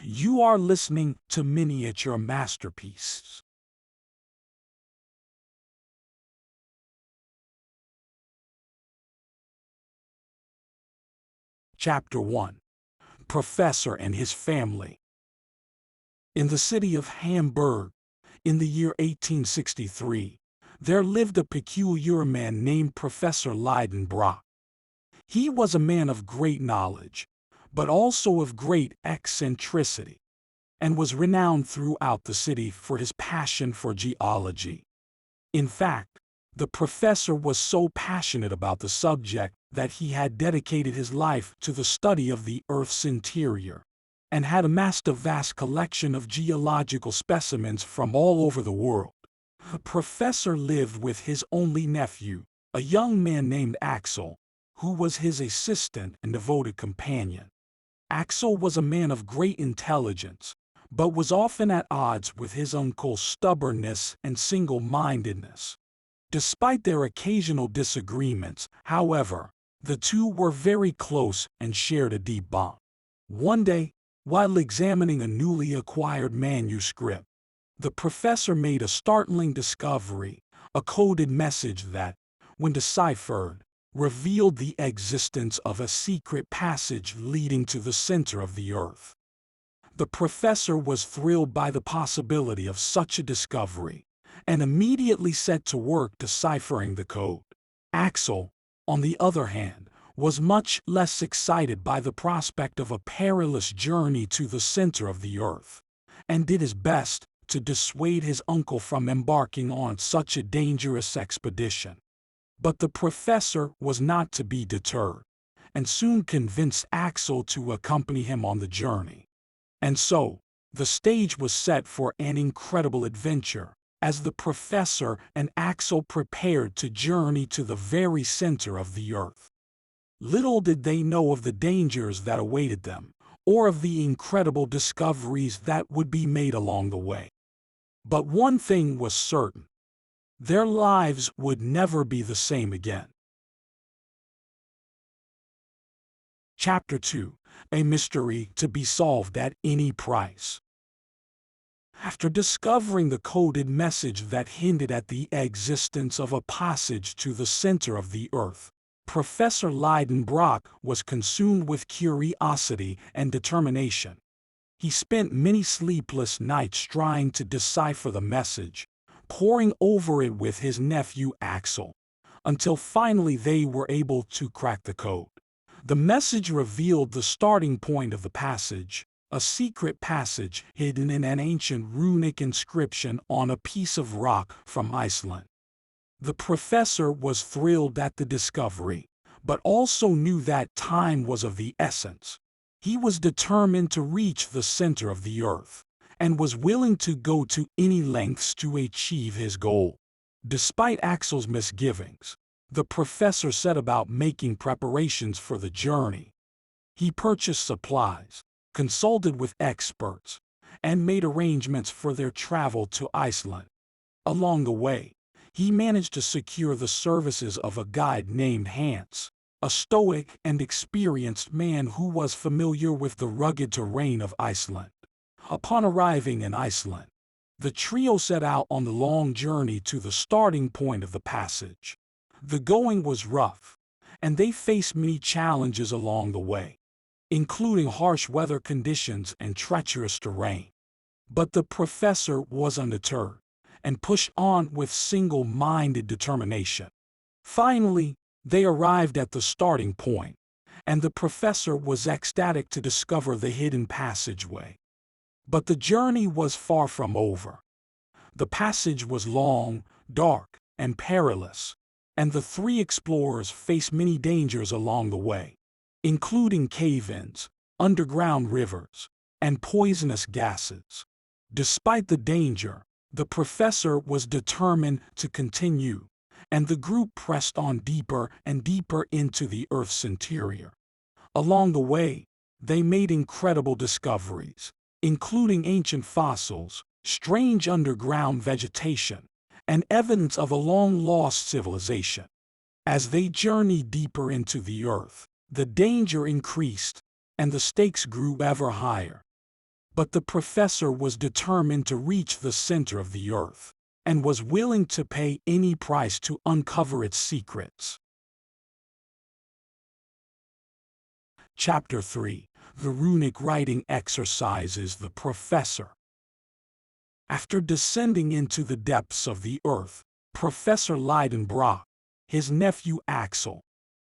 You are listening to Miniature Masterpieces. Chapter 1. Professor and his family. In the city of Hamburg, in the year 1863, there lived a peculiar man named Professor Leidenbrock. He was a man of great knowledge, but also of great eccentricity, and was renowned throughout the city for his passion for geology. In fact, the professor was so passionate about the subject that he had dedicated his life to the study of the Earth's interior, and had amassed a vast collection of geological specimens from all over the world. The professor lived with his only nephew, a young man named Axel, who was his assistant and devoted companion. Axel was a man of great intelligence, but was often at odds with his uncle's stubbornness and single-mindedness. Despite their occasional disagreements, however, the two were very close and shared a deep bond. One day, while examining a newly acquired manuscript, the professor made a startling discovery, a coded message that, when deciphered, revealed the existence of a secret passage leading to the center of the Earth. The professor was thrilled by the possibility of such a discovery, and immediately set to work deciphering the code. Axel, on the other hand, was much less excited by the prospect of a perilous journey to the center of the Earth, and did his best to dissuade his uncle from embarking on such a dangerous expedition. But the professor was not to be deterred, and soon convinced Axel to accompany him on the journey. And so, the stage was set for an incredible adventure, as the professor and Axel prepared to journey to the very center of the Earth. Little did they know of the dangers that awaited them, or of the incredible discoveries that would be made along the way. But one thing was certain: their lives would never be the same again. Chapter 2. A mystery to be solved at any price. After discovering the coded message that hinted at the existence of a passage to the center of the Earth, Professor Leidenbrock was consumed with curiosity and determination. He spent many sleepless nights trying to decipher the message, poring over it with his nephew Axel, until finally they were able to crack the code. The message revealed the starting point of the passage, a secret passage hidden in an ancient runic inscription on a piece of rock from Iceland. The professor was thrilled at the discovery, but also knew that time was of the essence. He was determined to reach the center of the Earth, and was willing to go to any lengths to achieve his goal. Despite Axel's misgivings, the professor set about making preparations for the journey. He purchased supplies, consulted with experts, and made arrangements for their travel to Iceland. Along the way, he managed to secure the services of a guide named Hans, a stoic and experienced man who was familiar with the rugged terrain of Iceland. Upon arriving in Iceland, the trio set out on the long journey to the starting point of the passage. The going was rough, and they faced many challenges along the way, including harsh weather conditions and treacherous terrain. But the professor was undeterred, and pushed on with single-minded determination. Finally, they arrived at the starting point, and the professor was ecstatic to discover the hidden passageway. But the journey was far from over. The passage was long, dark, and perilous, and the three explorers faced many dangers along the way, including cave-ins, underground rivers, and poisonous gases. Despite the danger, the professor was determined to continue, and the group pressed on deeper and deeper into the Earth's interior. Along the way, they made incredible discoveries, including ancient fossils, strange underground vegetation, and evidence of a long-lost civilization. As they journeyed deeper into the Earth, the danger increased, and the stakes grew ever higher. But the professor was determined to reach the center of the earth, and was willing to pay any price to uncover its secrets. Chapter 3. The Runic Writing Exercises. The Professor. After descending into the depths of the earth, Professor Leidenbrock, his nephew Axel,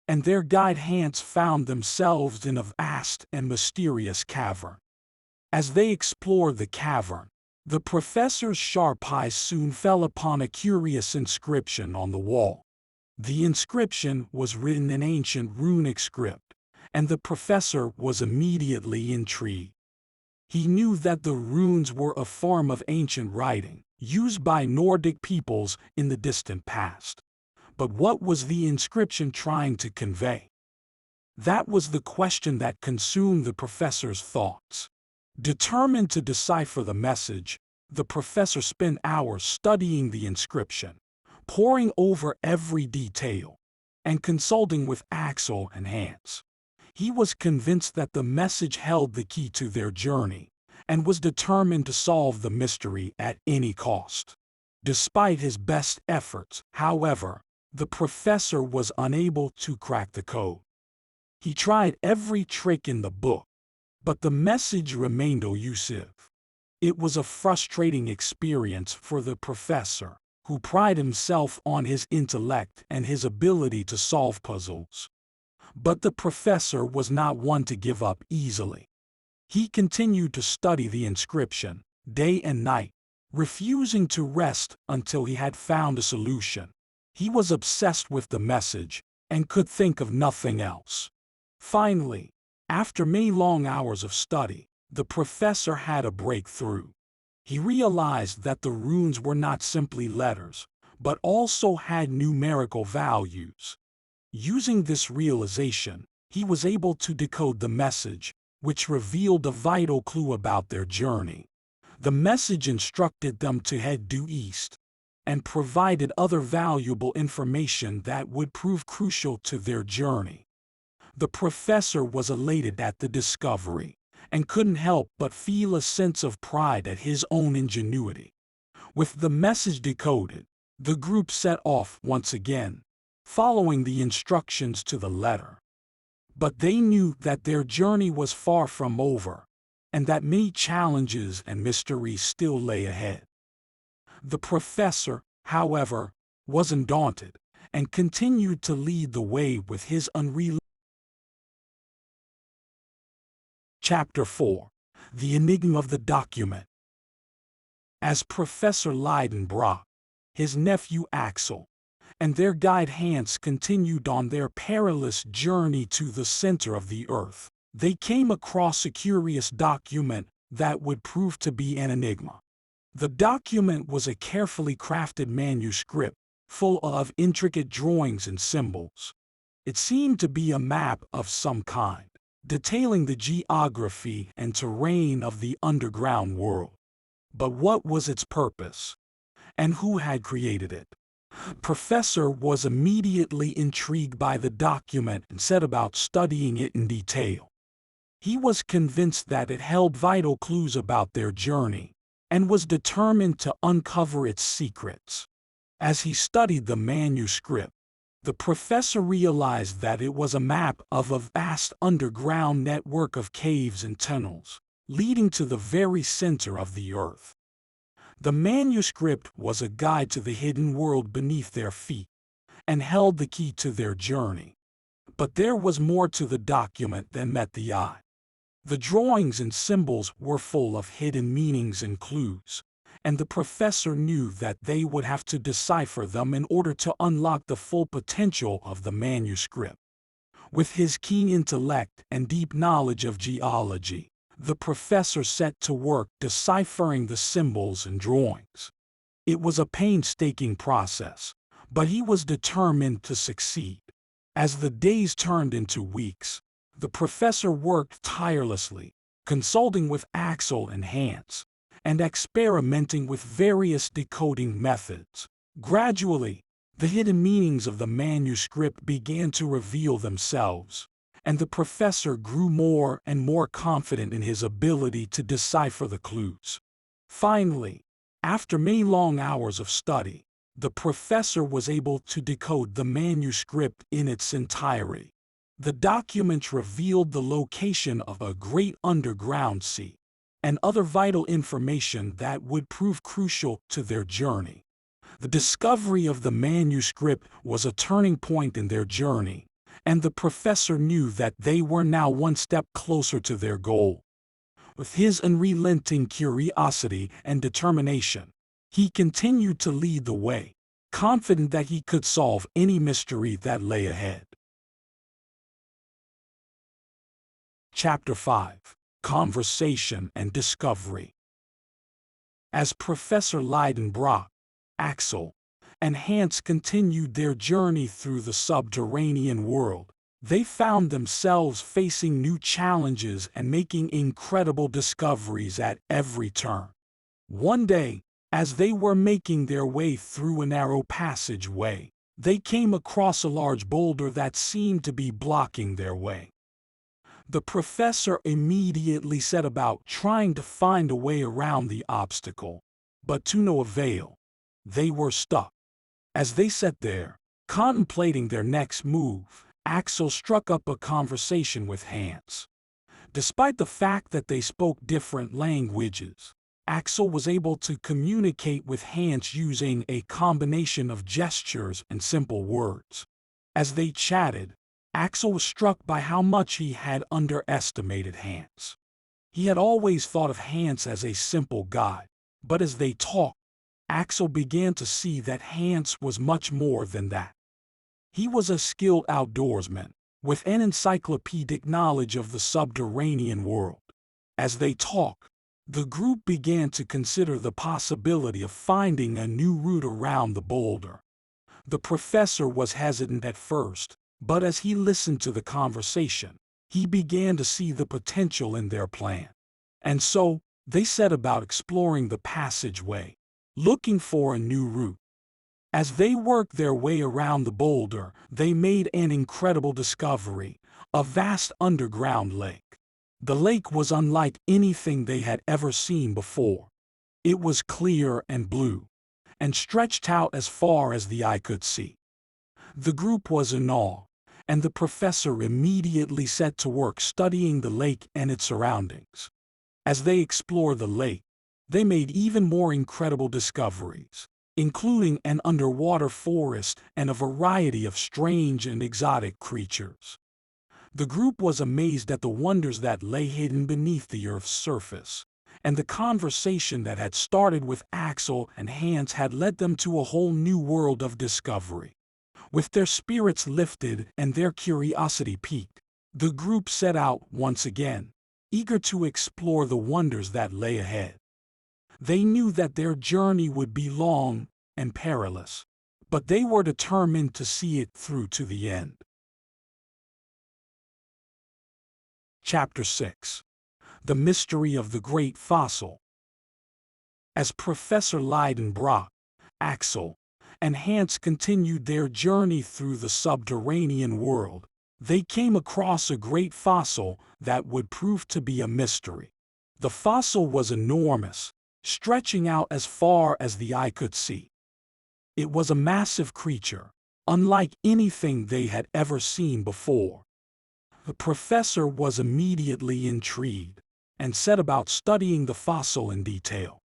and their guide Hans found themselves in a vast and mysterious cavern. As they explored the cavern, the professor's sharp eyes soon fell upon a curious inscription on the wall. The inscription was written in ancient runic script, and the professor was immediately intrigued. He knew that the runes were a form of ancient writing, used by Nordic peoples in the distant past. But what was the inscription trying to convey? That was the question that consumed the professor's thoughts. Determined to decipher the message, the professor spent hours studying the inscription, poring over every detail, and consulting with Axel and Hans. He was convinced that the message held the key to their journey, and was determined to solve the mystery at any cost. Despite his best efforts, however, the professor was unable to crack the code. He tried every trick in the book, but the message remained elusive. It was a frustrating experience for the professor, who prided himself on his intellect and his ability to solve puzzles. But the professor was not one to give up easily. He continued to study the inscription, day and night, refusing to rest until he had found a solution. He was obsessed with the message, and could think of nothing else. Finally, after many long hours of study, the professor had a breakthrough. He realized that the runes were not simply letters, but also had numerical values. Using this realization, he was able to decode the message, which revealed a vital clue about their journey. The message instructed them to head due east, and provided other valuable information that would prove crucial to their journey. The professor was elated at the discovery, and couldn't help but feel a sense of pride at his own ingenuity. With the message decoded, the group set off once again, following the instructions to the letter. But they knew that their journey was far from over, and that many challenges and mysteries still lay ahead. The professor, however, wasn't daunted, and continued to lead the way with his unrelenting. Chapter 4. The Enigma of the Document. As Professor Leidenbrock, his nephew Axel, and their guide Hans continued on their perilous journey to the center of the earth, they came across a curious document that would prove to be an enigma. The document was a carefully crafted manuscript, full of intricate drawings and symbols. It seemed to be a map of some kind, detailing the geography and terrain of the underground world. But what was its purpose? And who had created it? Professor was immediately intrigued by the document and set about studying it in detail. He was convinced that it held vital clues about their journey, and was determined to uncover its secrets. As he studied the manuscript, the professor realized that it was a map of a vast underground network of caves and tunnels, leading to the very center of the earth. The manuscript was a guide to the hidden world beneath their feet, and held the key to their journey. But there was more to the document than met the eye. The drawings and symbols were full of hidden meanings and clues, and the professor knew that they would have to decipher them in order to unlock the full potential of the manuscript. With his keen intellect and deep knowledge of geology, the professor set to work deciphering the symbols and drawings. It was a painstaking process, but he was determined to succeed. As the days turned into weeks, the professor worked tirelessly, consulting with Axel and Hans, and experimenting with various decoding methods. Gradually, the hidden meanings of the manuscript began to reveal themselves, and the professor grew more and more confident in his ability to decipher the clues. Finally, after many long hours of study, the professor was able to decode the manuscript in its entirety. The document revealed the location of a great underground sea and other vital information that would prove crucial to their journey. The discovery of the manuscript was a turning point in their journey, and the professor knew that they were now one step closer to their goal. With his unrelenting curiosity and determination, he continued to lead the way, confident that he could solve any mystery that lay ahead. Chapter 5: Conversation and Discovery. As Professor Leidenbrock, Axel, and Hans continued their journey through the subterranean world, they found themselves facing new challenges and making incredible discoveries at every turn. One day, as they were making their way through a narrow passageway, they came across a large boulder that seemed to be blocking their way. The professor immediately set about trying to find a way around the obstacle, but to no avail. They were stuck. As they sat there, contemplating their next move, Axel struck up a conversation with Hans. Despite the fact that they spoke different languages, Axel was able to communicate with Hans using a combination of gestures and simple words. As they chatted, Axel was struck by how much he had underestimated Hans. He had always thought of Hans as a simple guy, but as they talked, Axel began to see that Hans was much more than that. He was a skilled outdoorsman, with an encyclopedic knowledge of the subterranean world. As they talked, the group began to consider the possibility of finding a new route around the boulder. The professor was hesitant at first, but as he listened to the conversation, he began to see the potential in their plan. And so, they set about exploring the passageway, looking for a new route. As they worked their way around the boulder, they made an incredible discovery: a vast underground lake. The lake was unlike anything they had ever seen before. It was clear and blue, and stretched out as far as the eye could see. The group was in awe, and the professor immediately set to work studying the lake and its surroundings. As they explored the lake, they made even more incredible discoveries, including an underwater forest and a variety of strange and exotic creatures. The group was amazed at the wonders that lay hidden beneath the Earth's surface, and the conversation that had started with Axel and Hans had led them to a whole new world of discovery. With their spirits lifted and their curiosity piqued, the group set out once again, eager to explore the wonders that lay ahead. They knew that their journey would be long and perilous, but they were determined to see it through to the end. Chapter 6: The Mystery of the Great Fossil. As Professor Leidenbrock, Axel, and Hans continued their journey through the subterranean world, they came across a great fossil that would prove to be a mystery. The fossil was enormous, stretching out as far as the eye could see. It was a massive creature, unlike anything they had ever seen before. The professor was immediately intrigued and set about studying the fossil in detail.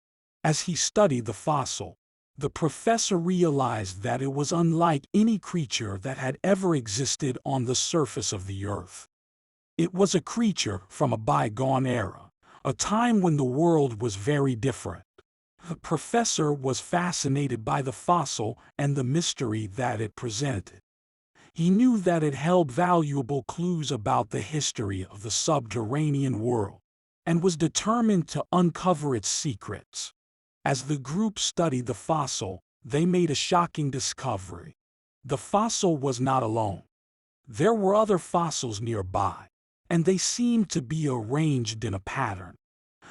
As he studied the fossil, the professor realized that it was unlike any creature that had ever existed on the surface of the earth. It was a creature from a bygone era, a time when the world was very different. The professor was fascinated by the fossil and the mystery that it presented. He knew that it held valuable clues about the history of the subterranean world, and was determined to uncover its secrets. As the group studied the fossil, they made a shocking discovery. The fossil was not alone. There were other fossils nearby, and they seemed to be arranged in a pattern.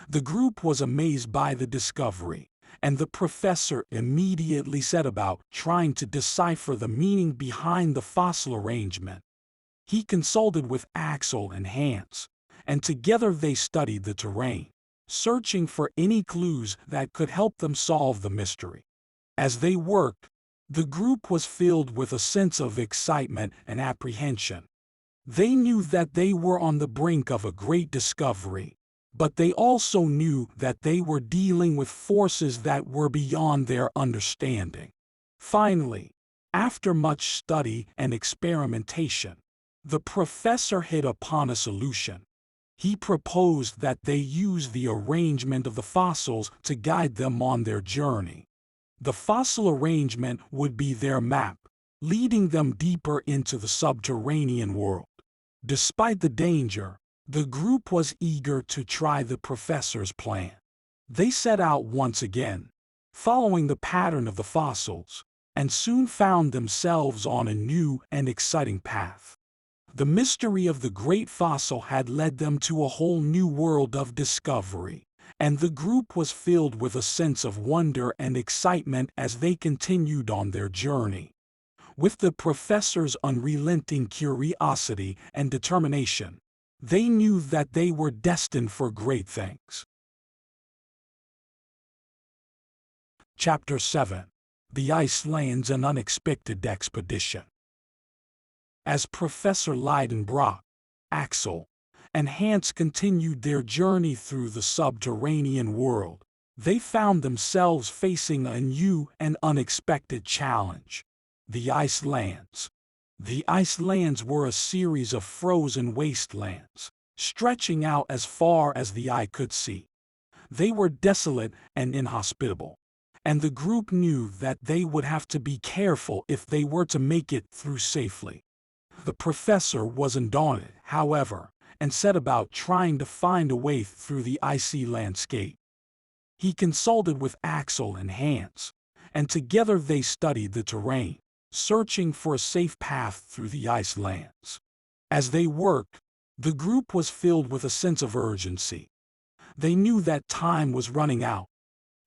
The group was amazed by the discovery, and the professor immediately set about trying to decipher the meaning behind the fossil arrangement. He consulted with Axel and Hans, and together they studied the terrain, searching for any clues that could help them solve the mystery. As they worked, the group was filled with a sense of excitement and apprehension. They knew that they were on the brink of a great discovery, but they also knew that they were dealing with forces that were beyond their understanding. Finally, after much study and experimentation, the professor hit upon a solution. He proposed that they use the arrangement of the fossils to guide them on their journey. The fossil arrangement would be their map, leading them deeper into the subterranean world. Despite the danger, the group was eager to try the professor's plan. They set out once again, following the pattern of the fossils, and soon found themselves on a new and exciting path. The mystery of the great fossil had led them to a whole new world of discovery, and the group was filled with a sense of wonder and excitement as they continued on their journey. With the professor's unrelenting curiosity and determination, they knew that they were destined for great things. Chapter 7: The Icelands: An Unexpected Expedition. As Professor Leidenbrock, Axel, and Hans continued their journey through the subterranean world, they found themselves facing a new and unexpected challenge: the Icelands. The Icelands were a series of frozen wastelands, stretching out as far as the eye could see. They were desolate and inhospitable, and the group knew that they would have to be careful if they were to make it through safely. The professor wasn't daunted, however, and set about trying to find a way through the icy landscape. He consulted with Axel and Hans, and together they studied the terrain, searching for a safe path through the Icelands. As they worked, the group was filled with a sense of urgency. They knew that time was running out,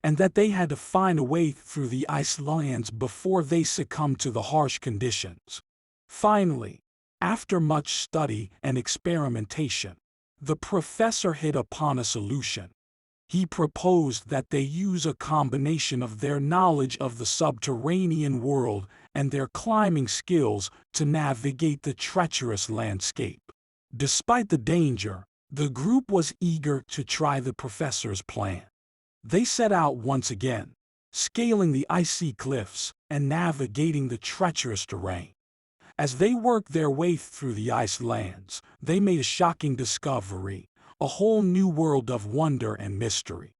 and that they had to find a way through the Icelands before they succumbed to the harsh conditions. Finally, after much study and experimentation, the professor hit upon a solution. He proposed that they use a combination of their knowledge of the subterranean world and their climbing skills to navigate the treacherous landscape. Despite the danger, the group was eager to try the professor's plan. They set out once again, scaling the icy cliffs and navigating the treacherous terrain. As they worked their way through the Icelands, they made a shocking discovery: a whole new world of wonder and mystery.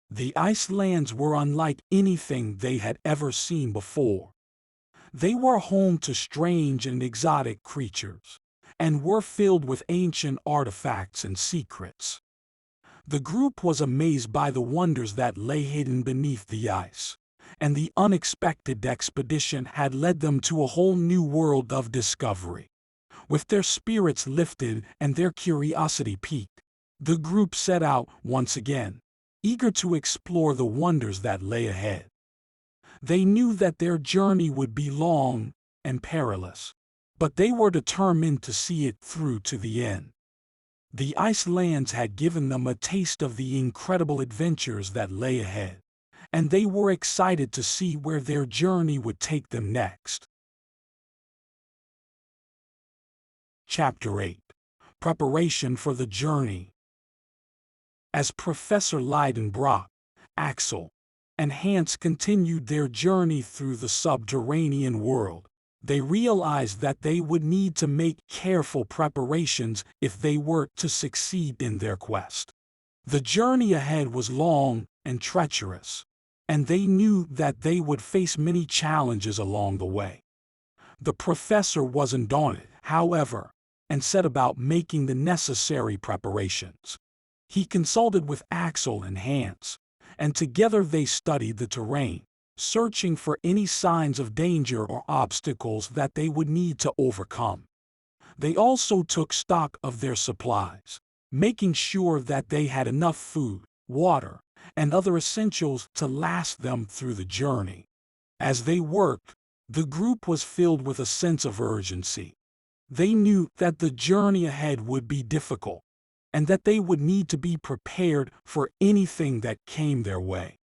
The Icelands were unlike anything they had ever seen before. They were home to strange and exotic creatures, and were filled with ancient artifacts and secrets. The group was amazed by the wonders that lay hidden beneath the ice, and the unexpected expedition had led them to a whole new world of discovery. With their spirits lifted and their curiosity piqued, the group set out once again, eager to explore the wonders that lay ahead. They knew that their journey would be long and perilous, but they were determined to see it through to the end. The Icelands had given them a taste of the incredible adventures that lay ahead, and they were excited to see where their journey would take them next. Chapter 8: Preparation for the Journey. As Professor Leidenbrock, Axel, and Hans continued their journey through the subterranean world, they realized that they would need to make careful preparations if they were to succeed in their quest. The journey ahead was long and treacherous, and they knew that they would face many challenges along the way. The professor wasn't daunted, however, and set about making the necessary preparations. He consulted with Axel and Hans, and together they studied the terrain, searching for any signs of danger or obstacles that they would need to overcome. They also took stock of their supplies, making sure that they had enough food, water, and other essentials to last them through the journey. As they worked, the group was filled with a sense of urgency. They knew that the journey ahead would be difficult, and that they would need to be prepared for anything that came their way.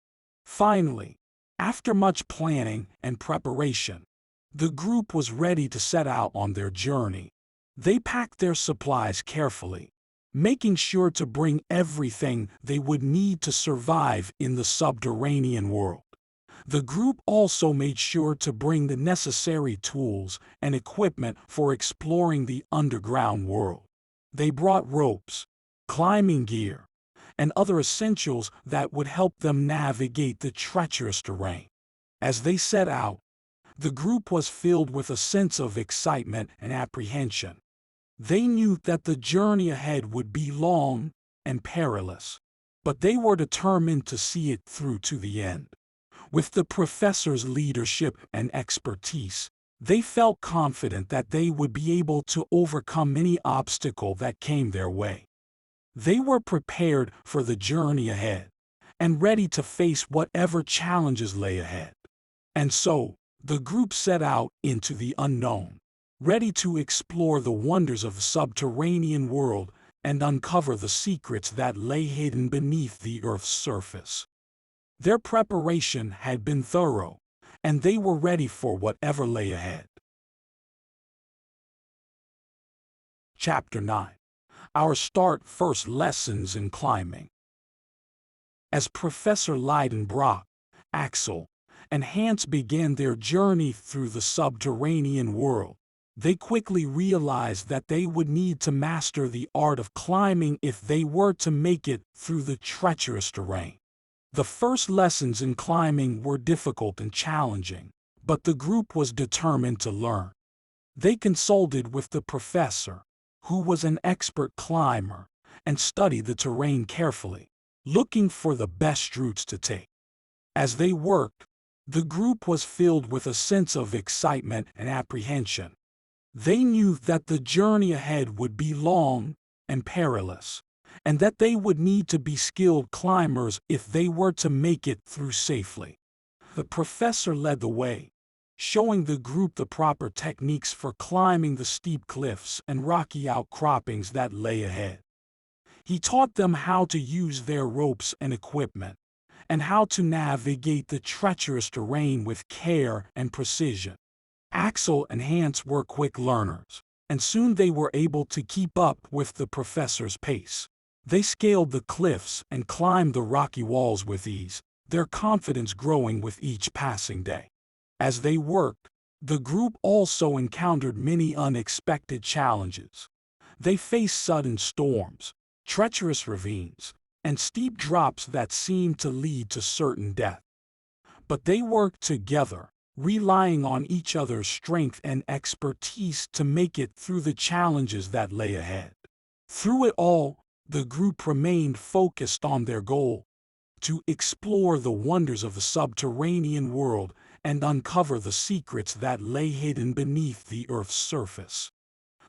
Finally, after much planning and preparation, the group was ready to set out on their journey. They packed their supplies carefully, making sure to bring everything they would need to survive in the subterranean world. The group also made sure to bring the necessary tools and equipment for exploring the underground world. They brought ropes, climbing gear, and other essentials that would help them navigate the treacherous terrain. As they set out, the group was filled with a sense of excitement and apprehension. They knew that the journey ahead would be long and perilous, but they were determined to see it through to the end. With the professor's leadership and expertise, they felt confident that they would be able to overcome any obstacle that came their way. They were prepared for the journey ahead and ready to face whatever challenges lay ahead. And so, the group set out into the unknown, ready to explore the wonders of the subterranean world and uncover the secrets that lay hidden beneath the Earth's surface. Their preparation had been thorough, and they were ready for whatever lay ahead. Chapter 9. Our First Lessons in Climbing. As Professor Leidenbrock, Axel, and Hans began their journey through the subterranean world, they quickly realized that they would need to master the art of climbing if they were to make it through the treacherous terrain. The first lessons in climbing were difficult and challenging, but the group was determined to learn. They consulted with the professor, who was an expert climber, and studied the terrain carefully, looking for the best routes to take. As they worked, the group was filled with a sense of excitement and apprehension. They knew that the journey ahead would be long and perilous, and that they would need to be skilled climbers if they were to make it through safely. The professor led the way, showing the group the proper techniques for climbing the steep cliffs and rocky outcroppings that lay ahead. He taught them how to use their ropes and equipment, and how to navigate the treacherous terrain with care and precision. Axel and Hans were quick learners, and soon they were able to keep up with the professor's pace. They scaled the cliffs and climbed the rocky walls with ease, their confidence growing with each passing day. As they worked, the group also encountered many unexpected challenges. They faced sudden storms, treacherous ravines, and steep drops that seemed to lead to certain death. But they worked together, relying on each other's strength and expertise to make it through the challenges that lay ahead. Through it all, the group remained focused on their goal: to explore the wonders of the subterranean world and uncover the secrets that lay hidden beneath the Earth's surface.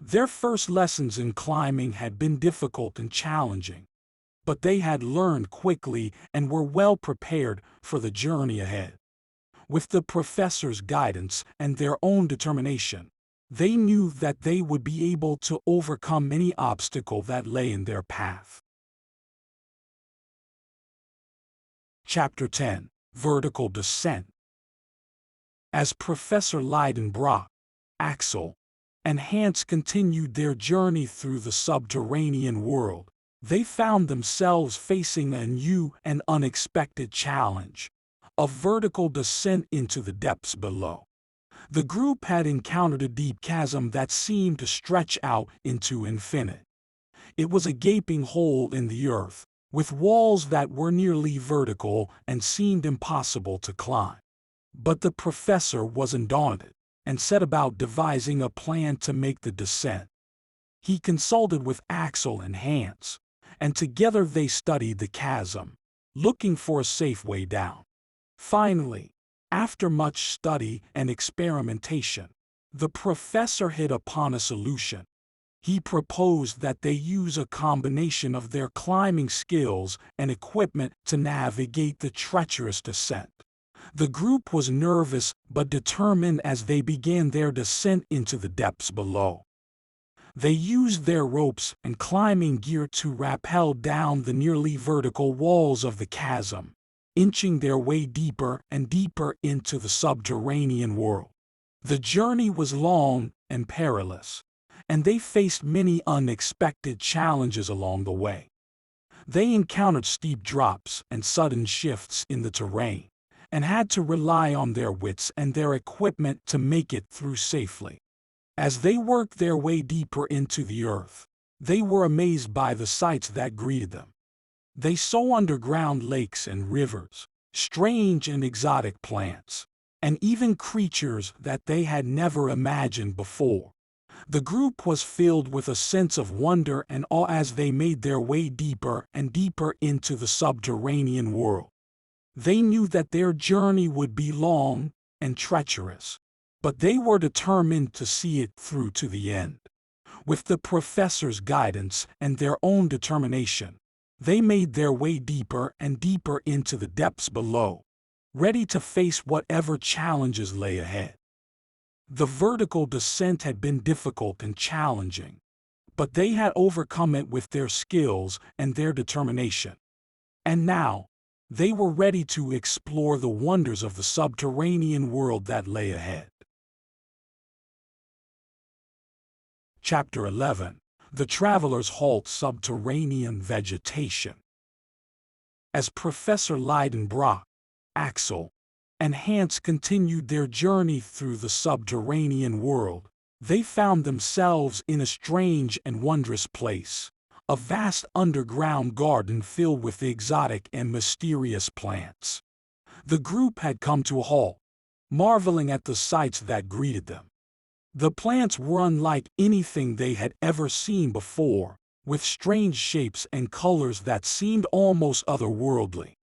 Their first lessons in climbing had been difficult and challenging, but they had learned quickly and were well prepared for the journey ahead. With the professor's guidance and their own determination, they knew that they would be able to overcome any obstacle that lay in their path. Chapter 10. Vertical Descent. As Professor Leidenbrock, Axel, and Hans continued their journey through the subterranean world, they found themselves facing a new and unexpected challenge: a vertical descent into the depths below. The group had encountered a deep chasm that seemed to stretch out into infinite. It was a gaping hole in the earth, with walls that were nearly vertical and seemed impossible to climb. But the professor wasn't daunted, and set about devising a plan to make the descent. He consulted with Axel and Hans, and together they studied the chasm, looking for a safe way down. Finally, after much study and experimentation, the professor hit upon a solution. He proposed that they use a combination of their climbing skills and equipment to navigate the treacherous descent. The group was nervous but determined as they began their descent into the depths below. They used their ropes and climbing gear to rappel down the nearly vertical walls of the chasm, inching their way deeper and deeper into the subterranean world. The journey was long and perilous, and they faced many unexpected challenges along the way. They encountered steep drops and sudden shifts in the terrain, and had to rely on their wits and their equipment to make it through safely. As they worked their way deeper into the earth, they were amazed by the sights that greeted them. They saw underground lakes and rivers, strange and exotic plants, and even creatures that they had never imagined before. The group was filled with a sense of wonder and awe as they made their way deeper and deeper into the subterranean world. They knew that their journey would be long and treacherous, but they were determined to see it through to the end. With the professor's guidance and their own determination, they made their way deeper and deeper into the depths below, ready to face whatever challenges lay ahead. The vertical descent had been difficult and challenging, but they had overcome it with their skills and their determination. And now, they were ready to explore the wonders of the subterranean world that lay ahead. Chapter 11. The Travelers Halt. Subterranean Vegetation. As Professor Leidenbrock, Axel, and Hans continued their journey through the subterranean world, they found themselves in a strange and wondrous place, a vast underground garden filled with exotic and mysterious plants. The group had come to a halt, marveling at the sights that greeted them. The plants were unlike anything they had ever seen before, with strange shapes and colors that seemed almost otherworldly.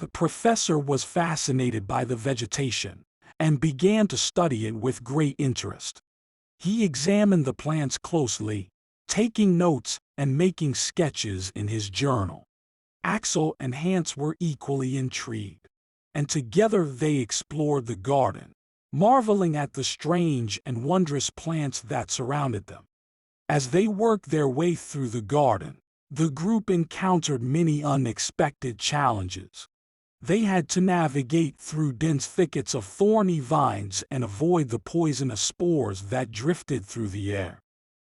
The professor was fascinated by the vegetation and began to study it with great interest. He examined the plants closely, taking notes and making sketches in his journal. Axel and Hans were equally intrigued, and together they explored the garden, marveling at the strange and wondrous plants that surrounded them. As they worked their way through the garden, the group encountered many unexpected challenges. They had to navigate through dense thickets of thorny vines and avoid the poisonous spores that drifted through the air.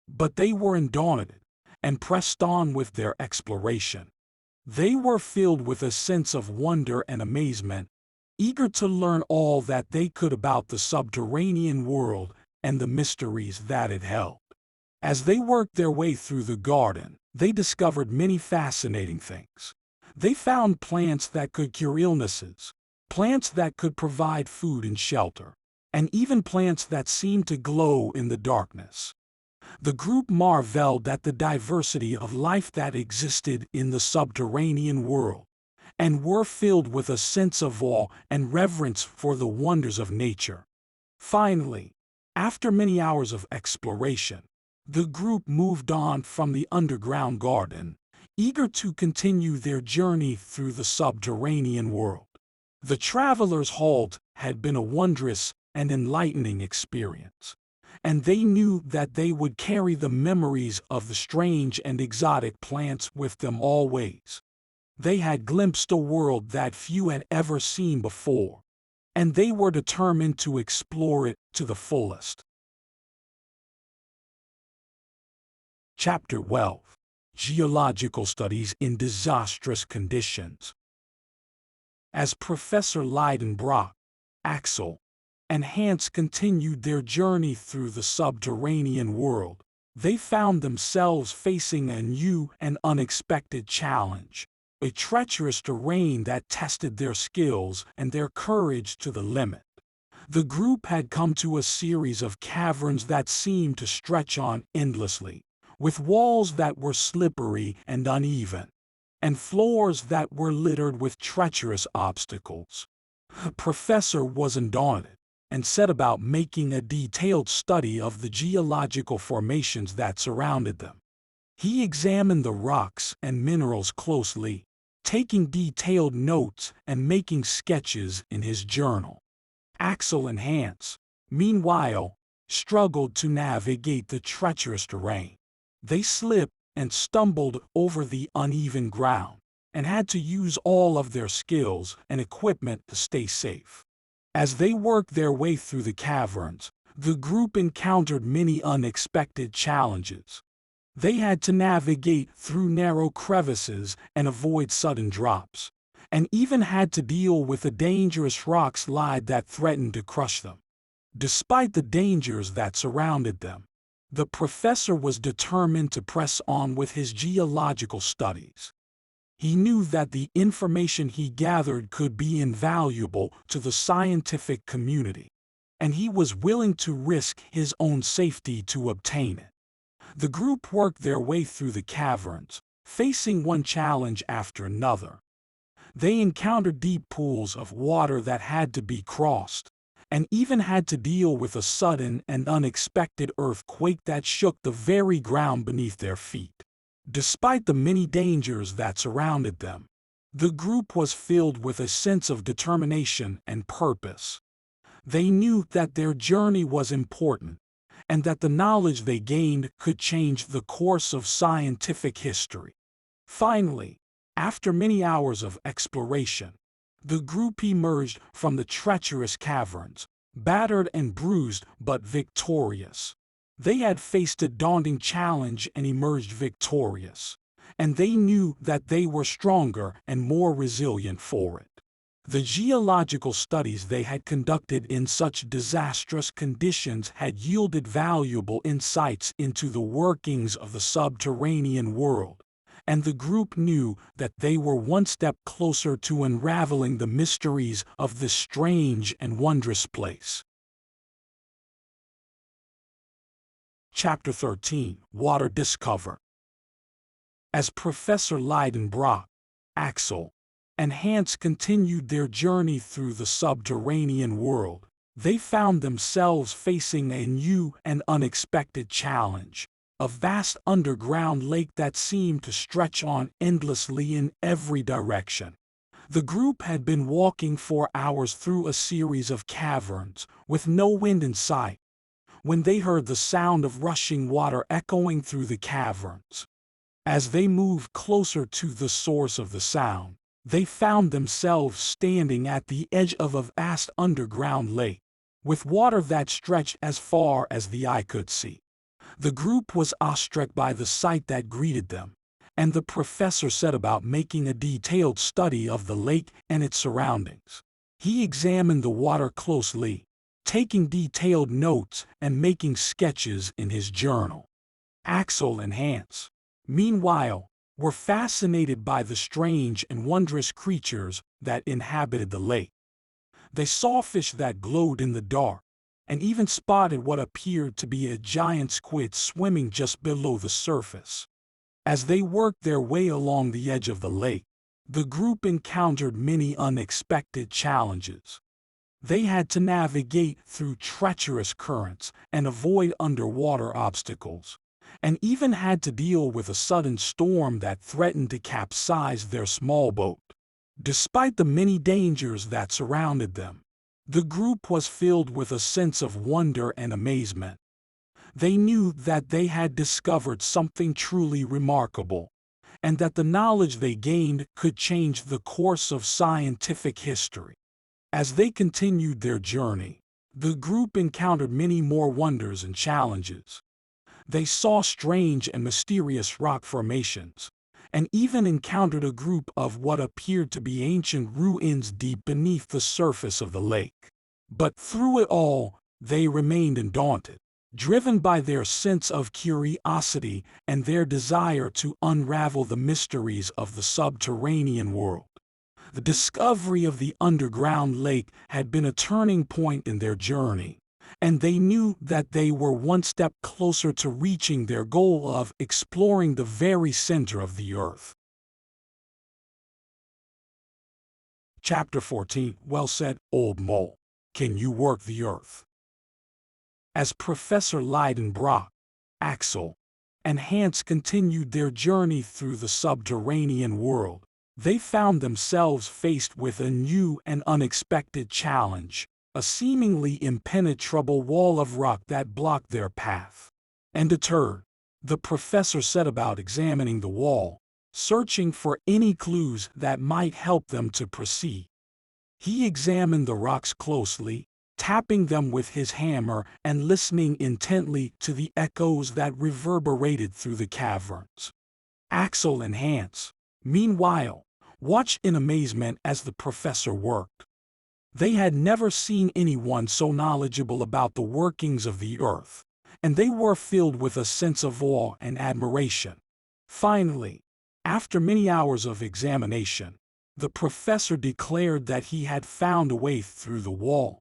But they were undaunted and pressed on with their exploration. They were filled with a sense of wonder and amazement, eager to learn all that they could about the subterranean world and the mysteries that it held. As they worked their way through the garden, they discovered many fascinating things. They found plants that could cure illnesses, plants that could provide food and shelter, and even plants that seemed to glow in the darkness. The group marveled at the diversity of life that existed in the subterranean world, and were filled with a sense of awe and reverence for the wonders of nature. Finally, after many hours of exploration, the group moved on from the underground garden, eager to continue their journey through the subterranean world. The Travelers' Halt had been a wondrous and enlightening experience, and they knew that they would carry the memories of the strange and exotic plants with them always. They had glimpsed a world that few had ever seen before, and they were determined to explore it to the fullest. Chapter 12. Geological Studies in Disastrous Conditions. As Professor Leidenbrock, Axel, and Hans continued their journey through the subterranean world, they found themselves facing a new and unexpected challenge, a treacherous terrain that tested their skills and their courage to the limit. The group had come to a series of caverns that seemed to stretch on endlessly, with walls that were slippery and uneven, and floors that were littered with treacherous obstacles. The professor was undaunted and set about making a detailed study of the geological formations that surrounded them. He examined the rocks and minerals closely, taking detailed notes and making sketches in his journal. Axel and Hans, meanwhile, struggled to navigate the treacherous terrain, They slipped and stumbled over the uneven ground, and had to use all of their skills and equipment to stay safe. As they worked their way through the caverns, the group encountered many unexpected challenges. They had to navigate through narrow crevices and avoid sudden drops, and even had to deal with a dangerous rock slide that threatened to crush them. Despite the dangers that surrounded them, the professor was determined to press on with his geological studies. He knew that the information he gathered could be invaluable to the scientific community, and he was willing to risk his own safety to obtain it. The group worked their way through the caverns, facing one challenge after another. They encountered deep pools of water that had to be crossed, and even had to deal with a sudden and unexpected earthquake that shook the very ground beneath their feet. Despite the many dangers that surrounded them, the group was filled with a sense of determination and purpose. They knew that their journey was important, and that the knowledge they gained could change the course of scientific history. Finally, after many hours of exploration, the group emerged from the treacherous caverns, battered and bruised but victorious. They had faced a daunting challenge and emerged victorious, and they knew that they were stronger and more resilient for it. The geological studies they had conducted in such disastrous conditions had yielded valuable insights into the workings of the subterranean world, and the group knew that they were one step closer to unraveling the mysteries of this strange and wondrous place. Chapter 13. Water Discovered. As Professor Leidenbrock, Axel, and Hans continued their journey through the subterranean world, they found themselves facing a new and unexpected challenge, a vast underground lake that seemed to stretch on endlessly in every direction. The group had been walking for hours through a series of caverns, with no wind in sight, when they heard the sound of rushing water echoing through the caverns. As they moved closer to the source of the sound, they found themselves standing at the edge of a vast underground lake, with water that stretched as far as the eye could see. The group was awestruck by the sight that greeted them, and the professor set about making a detailed study of the lake and its surroundings. He examined the water closely, taking detailed notes and making sketches in his journal. Axel and Hans, meanwhile, were fascinated by the strange and wondrous creatures that inhabited the lake. They saw fish that glowed in the dark, and even spotted what appeared to be a giant squid swimming just below the surface. As they worked their way along the edge of the lake, the group encountered many unexpected challenges. They had to navigate through treacherous currents and avoid underwater obstacles, and even had to deal with a sudden storm that threatened to capsize their small boat. Despite the many dangers that surrounded them, the group was filled with a sense of wonder and amazement. They knew that they had discovered something truly remarkable, and that the knowledge they gained could change the course of scientific history. As they continued their journey, the group encountered many more wonders and challenges. They saw strange and mysterious rock formations, and even encountered a group of what appeared to be ancient ruins deep beneath the surface of the lake. But through it all, they remained undaunted, driven by their sense of curiosity and their desire to unravel the mysteries of the subterranean world. The discovery of the underground lake had been a turning point in their journey, and they knew that they were one step closer to reaching their goal of exploring the very center of the earth. Chapter 14. Well said, old mole. Can you work the earth? As Professor Leidenbrock, Axel, and Hans continued their journey through the subterranean world, they found themselves faced with a new and unexpected challenge, a seemingly impenetrable wall of rock that blocked their path. And deterred, The professor set about examining the wall, searching for any clues that might help them to proceed. He examined the rocks closely, tapping them with his hammer and listening intently to the echoes that reverberated through the caverns. Axel and Hans, meanwhile, watched in amazement as the professor worked. They had never seen anyone so knowledgeable about the workings of the earth, and they were filled with a sense of awe and admiration. Finally, after many hours of examination, the professor declared that he had found a way through the wall.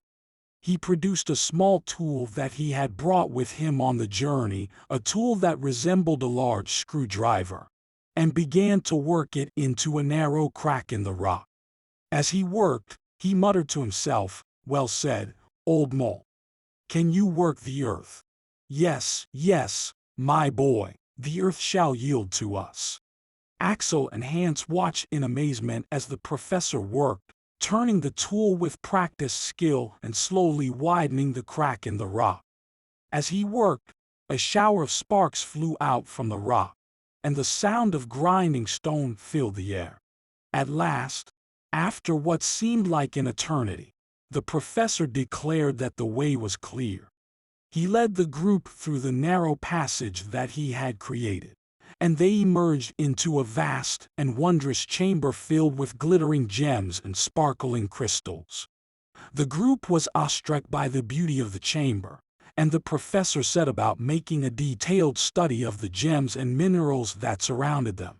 He produced a small tool that he had brought with him on the journey, a tool that resembled a large screwdriver, and began to work it into a narrow crack in the rock. As he worked, he muttered to himself, "Well said, old mole. Can you work the earth? Yes, yes, my boy, the earth shall yield to us." Axel and Hans watched in amazement as the professor worked, turning the tool with practiced skill and slowly widening the crack in the rock. As he worked, a shower of sparks flew out from the rock, and the sound of grinding stone filled the air. At last, after what seemed like an eternity, the professor declared that the way was clear. He led the group through the narrow passage that he had created, and they emerged into a vast and wondrous chamber filled with glittering gems and sparkling crystals. The group was awestruck by the beauty of the chamber, and the professor set about making a detailed study of the gems and minerals that surrounded them.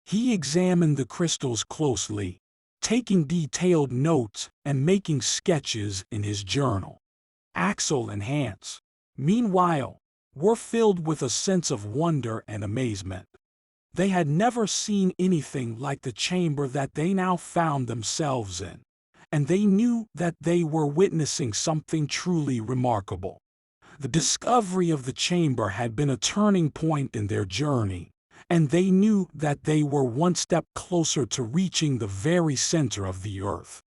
He examined the crystals closely, taking detailed notes and making sketches in his journal. Axel and Hans, meanwhile, were filled with a sense of wonder and amazement. They had never seen anything like the chamber that they now found themselves in, and they knew that they were witnessing something truly remarkable. The discovery of the chamber had been a turning point in their journey, and they knew that they were one step closer to reaching the very center of the earth.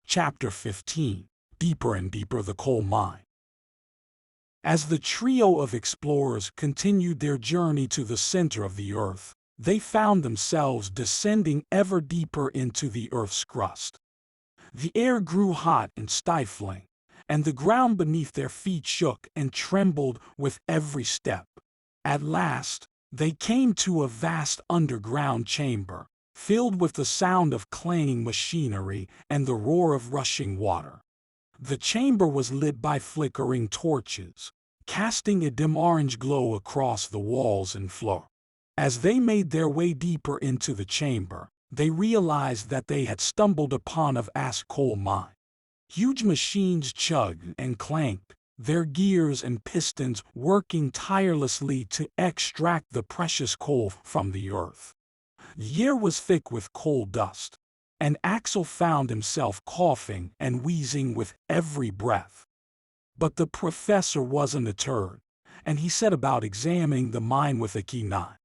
Chapter 15. Deeper and Deeper the Coal Mine. As the trio of explorers continued their journey to the center of the earth, they found themselves descending ever deeper into the earth's crust. The air grew hot and stifling, and the ground beneath their feet shook and trembled with every step. At last, they came to a vast underground chamber, filled with the sound of clanging machinery and the roar of rushing water. The chamber was lit by flickering torches, casting a dim orange glow across the walls and floor. As they made their way deeper into the chamber, they realized that they had stumbled upon a vast coal mine. Huge machines chugged and clanked, their gears and pistons working tirelessly to extract the precious coal from the earth. The air was thick with coal dust, and Axel found himself coughing and wheezing with every breath. But the professor wasn't deterred, and he set about examining the mine with a keen eye.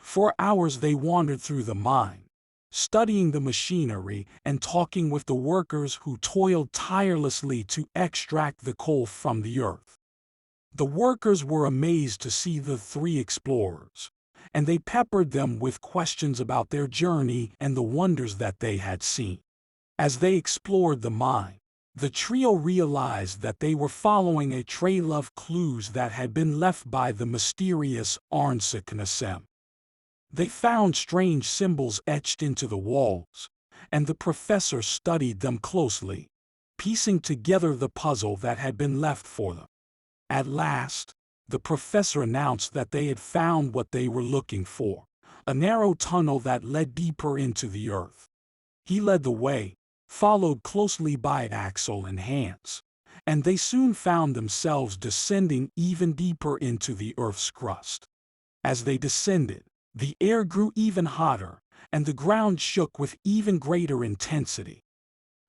For hours they wandered through the mine, studying the machinery and talking with the workers who toiled tirelessly to extract the coal from the earth. The workers were amazed to see the three explorers, and they peppered them with questions about their journey and the wonders that they had seen. As they explored the mine, the trio realized that they were following a trail of clues that had been left by the mysterious Arnsaknasem. They found strange symbols etched into the walls, and the professor studied them closely, piecing together the puzzle that had been left for them. At last, the professor announced that they had found what they were looking for, a narrow tunnel that led deeper into the earth. He led the way, followed closely by Axel and Hans, and they soon found themselves descending even deeper into the earth's crust. As they descended, the air grew even hotter, and the ground shook with even greater intensity.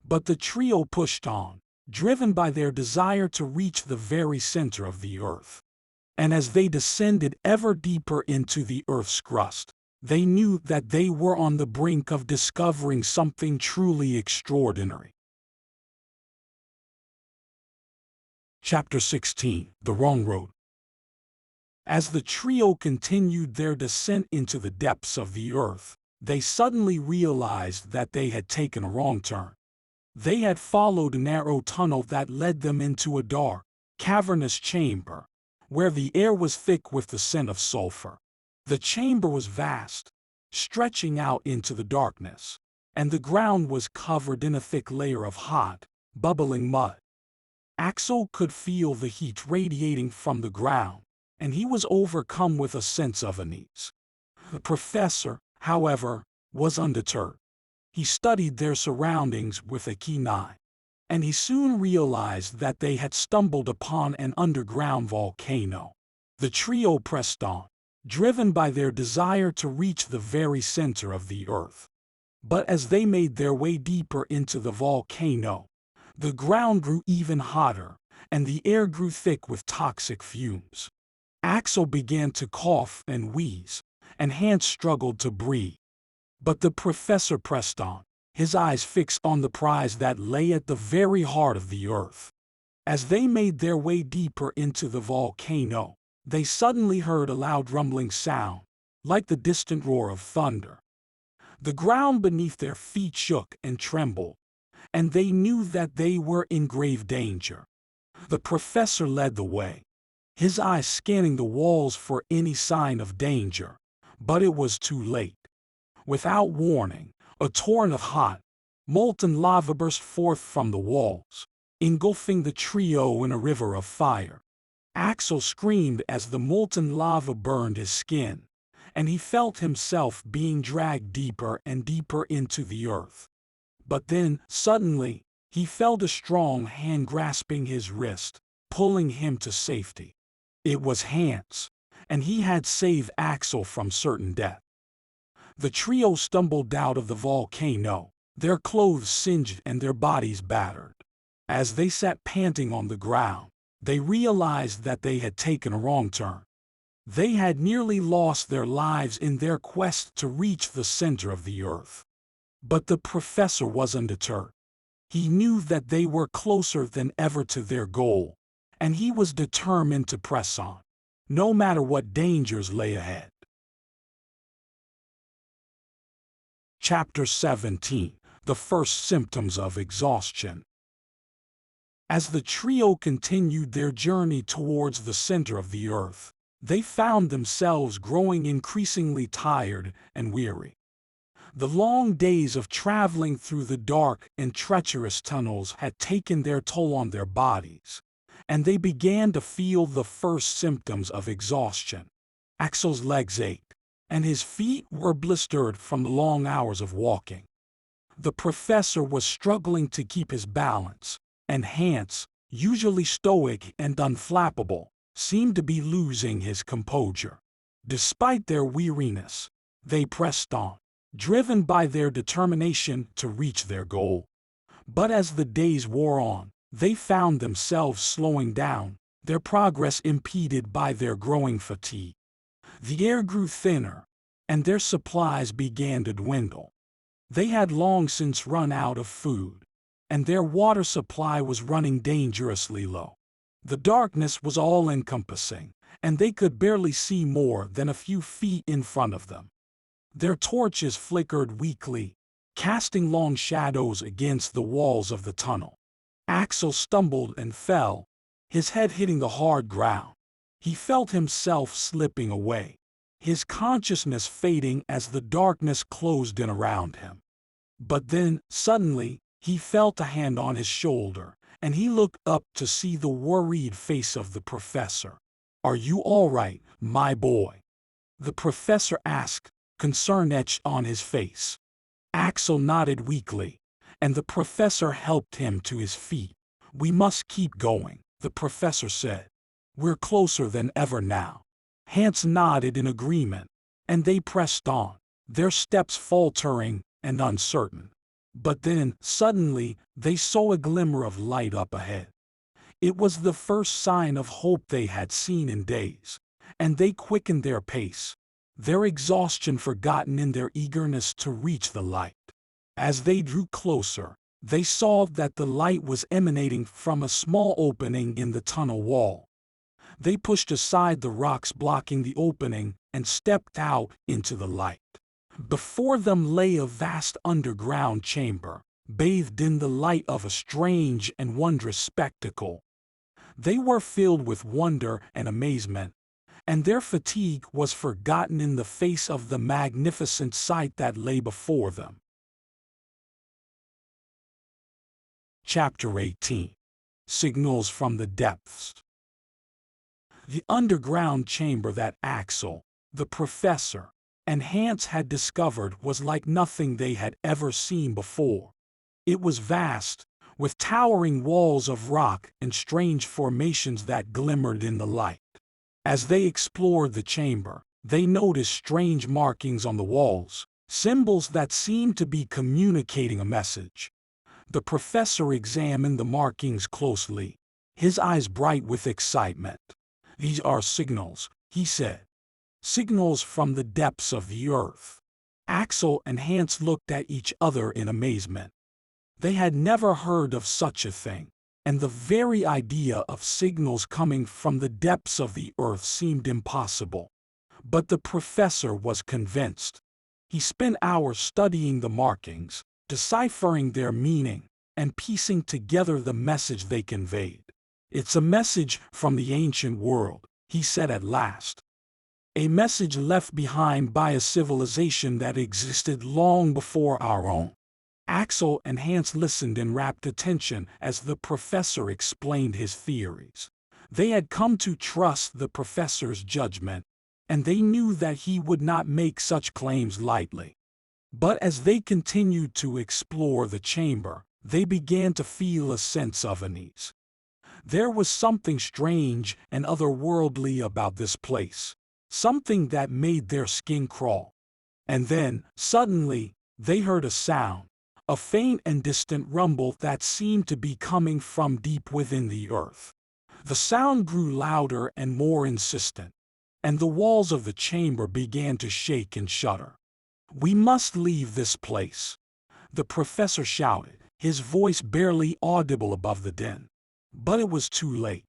But the trio pushed on, driven by their desire to reach the very center of the earth. And as they descended ever deeper into the earth's crust, they knew that they were on the brink of discovering something truly extraordinary. Chapter 16. The Wrong Road. As the trio continued their descent into the depths of the earth, they suddenly realized that they had taken a wrong turn. They had followed a narrow tunnel that led them into a dark, cavernous chamber, where the air was thick with the scent of sulfur. The chamber was vast, stretching out into the darkness, and the ground was covered in a thick layer of hot, bubbling mud. Axel could feel the heat radiating from the ground, and he was overcome with a sense of unease. The professor, however, was undeterred. He studied their surroundings with a keen eye, and he soon realized that they had stumbled upon an underground volcano. The trio pressed on, driven by their desire to reach the very center of the earth. But as they made their way deeper into the volcano, the ground grew even hotter, and the air grew thick with toxic fumes. Axel began to cough and wheeze, and Hans struggled to breathe. But the professor pressed on, his eyes fixed on the prize that lay at the very heart of the earth. As they made their way deeper into the volcano, they suddenly heard a loud rumbling sound, like the distant roar of thunder. The ground beneath their feet shook and trembled, and they knew that they were in grave danger. The professor led the way, his eyes scanning the walls for any sign of danger, but it was too late. Without warning, a torrent of hot, molten lava burst forth from the walls, engulfing the trio in a river of fire. Axel screamed as the molten lava burned his skin, and he felt himself being dragged deeper and deeper into the earth. But then, suddenly, he felt a strong hand grasping his wrist, pulling him to safety. It was Hans, and he had saved Axel from certain death. The trio stumbled out of the volcano, their clothes singed and their bodies battered. As they sat panting on the ground, they realized that they had taken a wrong turn. They had nearly lost their lives in their quest to reach the center of the earth. But the professor was undeterred. He knew that they were closer than ever to their goal, and he was determined to press on, no matter what dangers lay ahead. Chapter 17. The First Symptoms of Exhaustion. As the trio continued their journey towards the center of the earth, they found themselves growing increasingly tired and weary. The long days of traveling through the dark and treacherous tunnels had taken their toll on their bodies, and they began to feel the first symptoms of exhaustion. Axel's legs ached, and his feet were blistered from the long hours of walking. The professor was struggling to keep his balance, and Hans, usually stoic and unflappable, seemed to be losing his composure. Despite their weariness, they pressed on, driven by their determination to reach their goal. But as the days wore on, they found themselves slowing down, their progress impeded by their growing fatigue. The air grew thinner, and their supplies began to dwindle. They had long since run out of food, and their water supply was running dangerously low. The darkness was all-encompassing, and they could barely see more than a few feet in front of them. Their torches flickered weakly, casting long shadows against the walls of the tunnel. Axel stumbled and fell, his head hitting the hard ground. He felt himself slipping away, his consciousness fading as the darkness closed in around him. But then, suddenly, he felt a hand on his shoulder, and he looked up to see the worried face of the professor. "Are you all right, my boy?" the professor asked, concern etched on his face. Axel nodded weakly, and the professor helped him to his feet. "We must keep going," the professor said. "We're closer than ever now." Hans nodded in agreement, and they pressed on, their steps faltering and uncertain. But then, suddenly, they saw a glimmer of light up ahead. It was the first sign of hope they had seen in days, and they quickened their pace, their exhaustion forgotten in their eagerness to reach the light. As they drew closer, They saw that the light was emanating from a small opening in the tunnel wall. They pushed aside the rocks blocking the opening and stepped out into the light. Before them lay a vast underground chamber, bathed in the light of a strange and wondrous spectacle. They were filled with wonder and amazement, and their fatigue was forgotten in the face of the magnificent sight that lay before them. Chapter 18. Signals from the Depths. The underground chamber that Axel, the professor, and Hans had discovered was like nothing they had ever seen before. It was vast, with towering walls of rock and strange formations that glimmered in the light. As they explored the chamber, they noticed strange markings on the walls, symbols that seemed to be communicating a message. The professor examined the markings closely, his eyes bright with excitement. "These are signals," he said. "Signals from the depths of the earth." Axel and Hans looked at each other in amazement. They had never heard of such a thing, and the very idea of signals coming from the depths of the earth seemed impossible. But the professor was convinced. He spent hours studying the markings, deciphering their meaning, and piecing together the message they conveyed. "It's a message from the ancient world," he said at last. "A message left behind by a civilization that existed long before our own." Axel and Hans listened in rapt attention as the professor explained his theories. They had come to trust the professor's judgment, and they knew that he would not make such claims lightly. But as they continued to explore the chamber, they began to feel a sense of unease. There was something strange and otherworldly about this place, something that made their skin crawl. And then, suddenly, they heard a sound, a faint and distant rumble that seemed to be coming from deep within the earth. The sound grew louder and more insistent, and the walls of the chamber began to shake and shudder. "We must leave this place," the professor shouted, his voice barely audible above the din. But it was too late.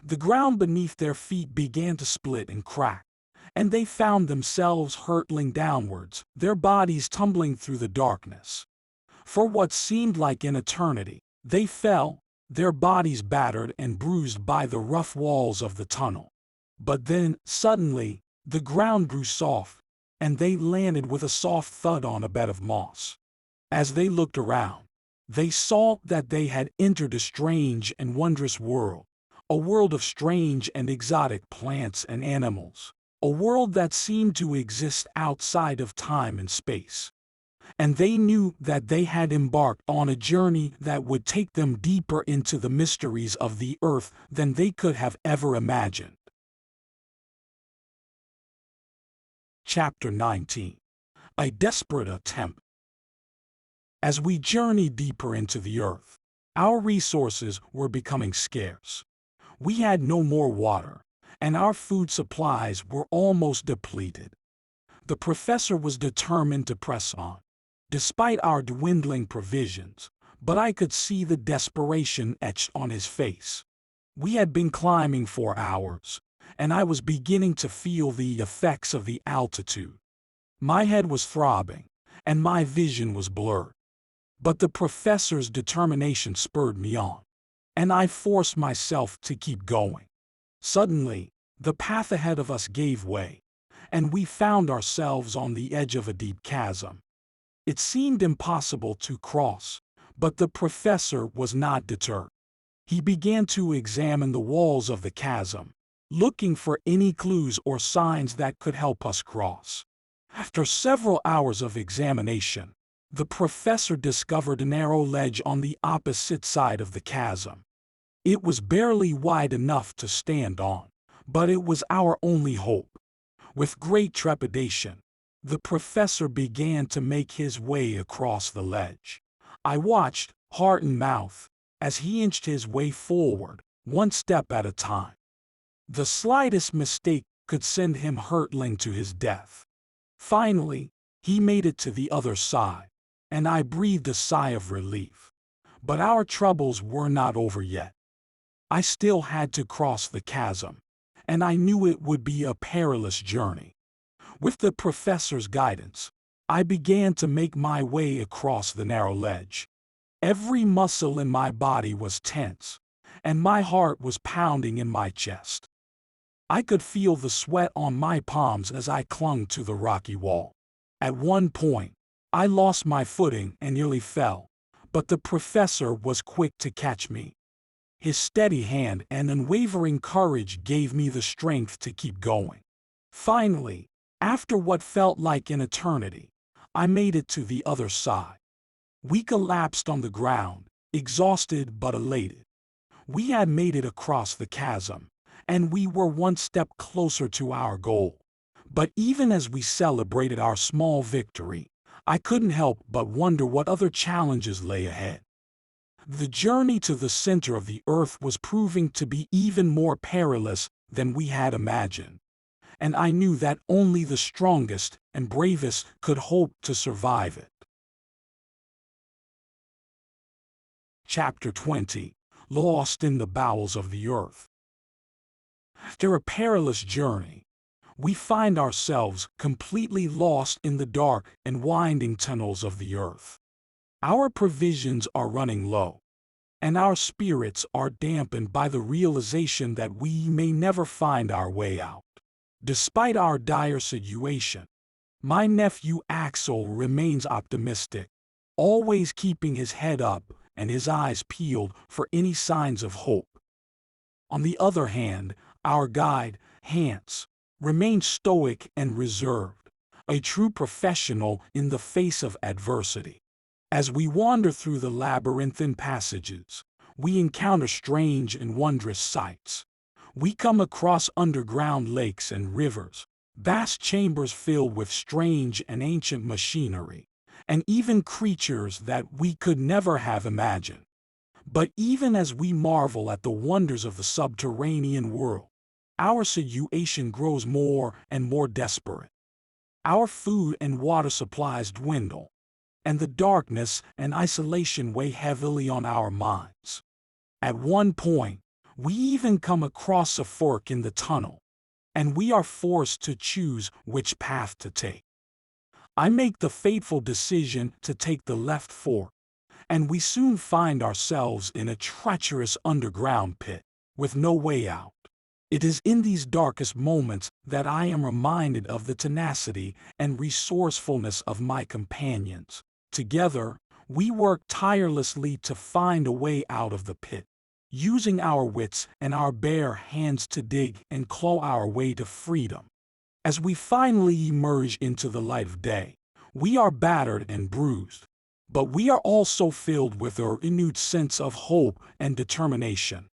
The ground beneath their feet began to split and crack, and they found themselves hurtling downwards, their bodies tumbling through the darkness. For what seemed like an eternity, they fell, their bodies battered and bruised by the rough walls of the tunnel. But then, suddenly, the ground grew soft, and they landed with a soft thud on a bed of moss. As they looked around, they saw that they had entered a strange and wondrous world, a world of strange and exotic plants and animals, a world that seemed to exist outside of time and space. And they knew that they had embarked on a journey that would take them deeper into the mysteries of the earth than they could have ever imagined. Chapter 19. A Desperate Attempt. As we journeyed deeper into the earth, our resources were becoming scarce. We had no more water, and our food supplies were almost depleted. The professor was determined to press on, despite our dwindling provisions, but I could see the desperation etched on his face. We had been climbing for hours, and I was beginning to feel the effects of the altitude. My head was throbbing, and my vision was blurred. But the professor's determination spurred me on, and I forced myself to keep going. Suddenly, the path ahead of us gave way, and we found ourselves on the edge of a deep chasm. It seemed impossible to cross, but the professor was not deterred. He began to examine the walls of the chasm, looking for any clues or signs that could help us cross. After several hours of examination, the professor discovered a narrow ledge on the opposite side of the chasm. It was barely wide enough to stand on, but it was our only hope. With great trepidation, the professor began to make his way across the ledge. I watched, heart in mouth, as he inched his way forward, one step at a time. The slightest mistake could send him hurtling to his death. Finally, he made it to the other side, and I breathed a sigh of relief. But our troubles were not over yet. I still had to cross the chasm, and I knew it would be a perilous journey. With the professor's guidance, I began to make my way across the narrow ledge. Every muscle in my body was tense, and my heart was pounding in my chest. I could feel the sweat on my palms as I clung to the rocky wall. At one point, I lost my footing and nearly fell, but the professor was quick to catch me. His steady hand and unwavering courage gave me the strength to keep going. Finally, after what felt like an eternity, I made it to the other side. We collapsed on the ground, exhausted but elated. We had made it across the chasm, and we were one step closer to our goal. But even as we celebrated our small victory, I couldn't help but wonder what other challenges lay ahead. The journey to the center of the earth was proving to be even more perilous than we had imagined, and I knew that only the strongest and bravest could hope to survive it. Chapter 20. Lost in the Bowels of the Earth. After a perilous journey, we find ourselves completely lost in the dark and winding tunnels of the earth. Our provisions are running low, and our spirits are dampened by the realization that we may never find our way out. Despite our dire situation, my nephew Axel remains optimistic, always keeping his head up and his eyes peeled for any signs of hope. On the other hand, our guide, Hans, remains stoic and reserved, a true professional in the face of adversity. As we wander through the labyrinthine passages, we encounter strange and wondrous sights. We come across underground lakes and rivers, vast chambers filled with strange and ancient machinery, and even creatures that we could never have imagined. But even as we marvel at the wonders of the subterranean world, our situation grows more and more desperate. Our food and water supplies dwindle, and the darkness and isolation weigh heavily on our minds. At one point, we even come across a fork in the tunnel, and we are forced to choose which path to take. I make the fateful decision to take the left fork, and we soon find ourselves in a treacherous underground pit, with no way out. It is in these darkest moments that I am reminded of the tenacity and resourcefulness of my companions. Together, we work tirelessly to find a way out of the pit, using our wits and our bare hands to dig and claw our way to freedom. As we finally emerge into the light of day, we are battered and bruised, but we are also filled with a renewed sense of hope and determination.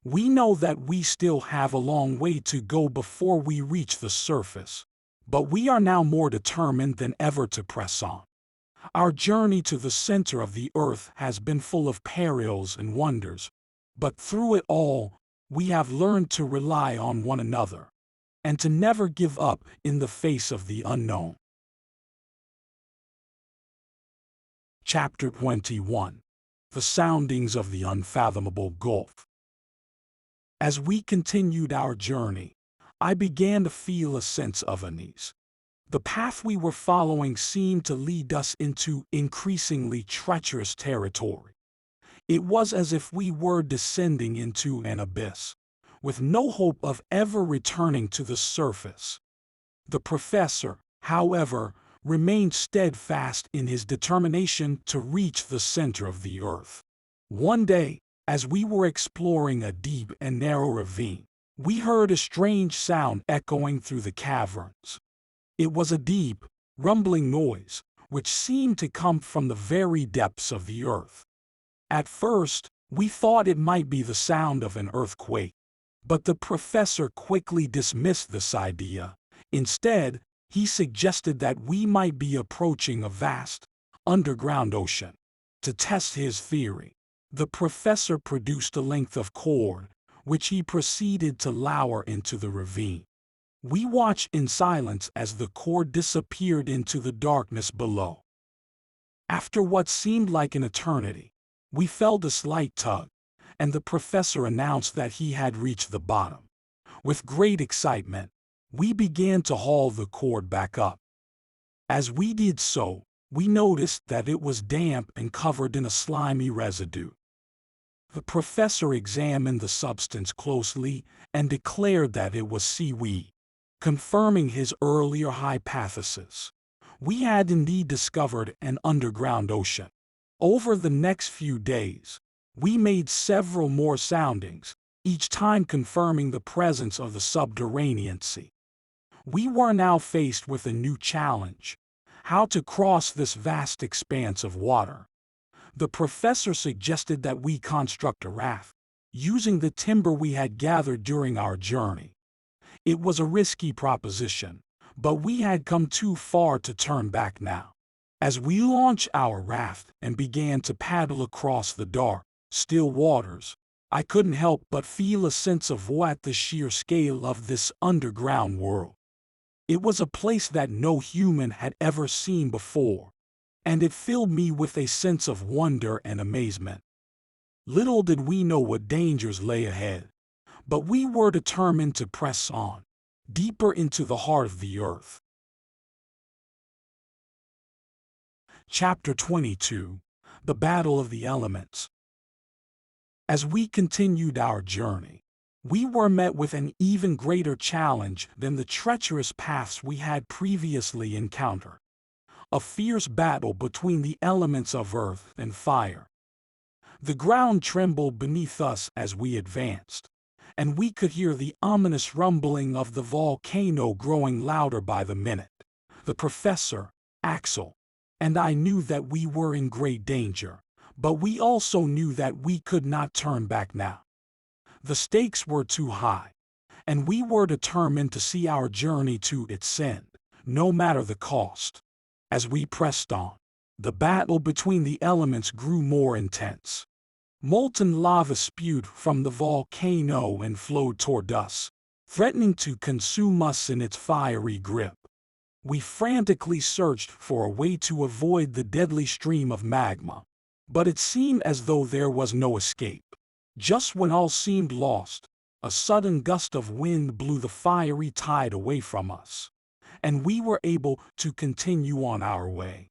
We know that we still have a long way to go before we reach the surface, but we are now more determined than ever to press on. Our journey to the center of the earth has been full of perils and wonders, but through it all, we have learned to rely on one another, and to never give up in the face of the unknown. Chapter 21. The Soundings of the Unfathomable Gulf. As we continued our journey, I began to feel a sense of unease. The path we were following seemed to lead us into increasingly treacherous territory. It was as if we were descending into an abyss, with no hope of ever returning to the surface. The professor, however, remained steadfast in his determination to reach the center of the earth. One day, as we were exploring a deep and narrow ravine, we heard a strange sound echoing through the caverns. It was a deep, rumbling noise, which seemed to come from the very depths of the earth. At first, we thought it might be the sound of an earthquake, but the professor quickly dismissed this idea. Instead, he suggested that we might be approaching a vast, underground ocean. To test his theory, the professor produced a length of cord, which he proceeded to lower into the ravine. We watched in silence as the cord disappeared into the darkness below. After what seemed like an eternity, we felt a slight tug, and the professor announced that he had reached the bottom. With great excitement, we began to haul the cord back up. As we did so, we noticed that it was damp and covered in a slimy residue. The professor examined the substance closely and declared that it was seaweed, confirming his earlier hypothesis. We had indeed discovered an underground ocean. Over the next few days, we made several more soundings, each time confirming the presence of the subterranean sea. We were now faced with a new challenge: how to cross this vast expanse of water. The professor suggested that we construct a raft, using the timber we had gathered during our journey. It was a risky proposition, but we had come too far to turn back now. As we launched our raft and began to paddle across the dark, still waters, I couldn't help but feel a sense of awe at the sheer scale of this underground world. It was a place that no human had ever seen before, and it filled me with a sense of wonder and amazement. Little did we know what dangers lay ahead, but we were determined to press on, deeper into the heart of the earth. Chapter 22: The Battle of the Elements. As we continued our journey, we were met with an even greater challenge than the treacherous paths we had previously encountered: a fierce battle between the elements of earth and fire. The ground trembled beneath us as we advanced, and we could hear the ominous rumbling of the volcano growing louder by the minute. The professor, Axel, and I knew that we were in great danger, but we also knew that we could not turn back now. The stakes were too high, and we were determined to see our journey to its end, no matter the cost. As we pressed on, the battle between the elements grew more intense. Molten lava spewed from the volcano and flowed toward us, threatening to consume us in its fiery grip. We frantically searched for a way to avoid the deadly stream of magma, but it seemed as though there was no escape. Just when all seemed lost, a sudden gust of wind blew the fiery tide away from us, and we were able to continue on our way.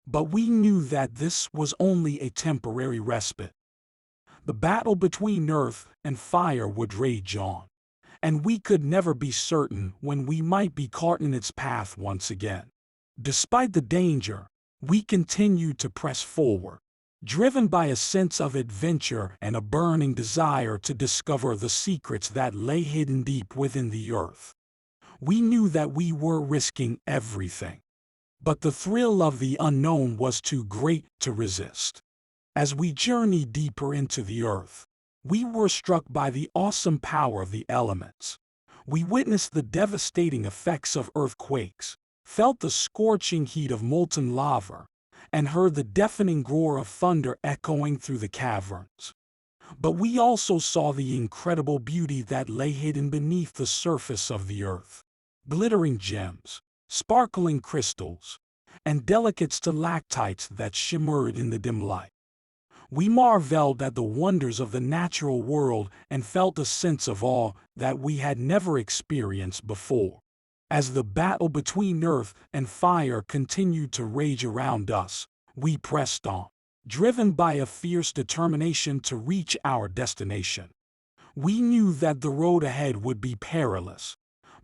But we knew that this was only a temporary respite. The battle between earth and fire would rage on, and we could never be certain when we might be caught in its path once again. Despite the danger, we continued to press forward, driven by a sense of adventure and a burning desire to discover the secrets that lay hidden deep within the earth. We knew that we were risking everything, but the thrill of the unknown was too great to resist. As we journeyed deeper into the earth, we were struck by the awesome power of the elements. We witnessed the devastating effects of earthquakes, felt the scorching heat of molten lava, and heard the deafening roar of thunder echoing through the caverns. But we also saw the incredible beauty that lay hidden beneath the surface of the earth: glittering gems, sparkling crystals, and delicate stalactites that shimmered in the dim light. We marveled at the wonders of the natural world and felt a sense of awe that we had never experienced before. As the battle between earth and fire continued to rage around us, we pressed on, driven by a fierce determination to reach our destination. We knew that the road ahead would be perilous,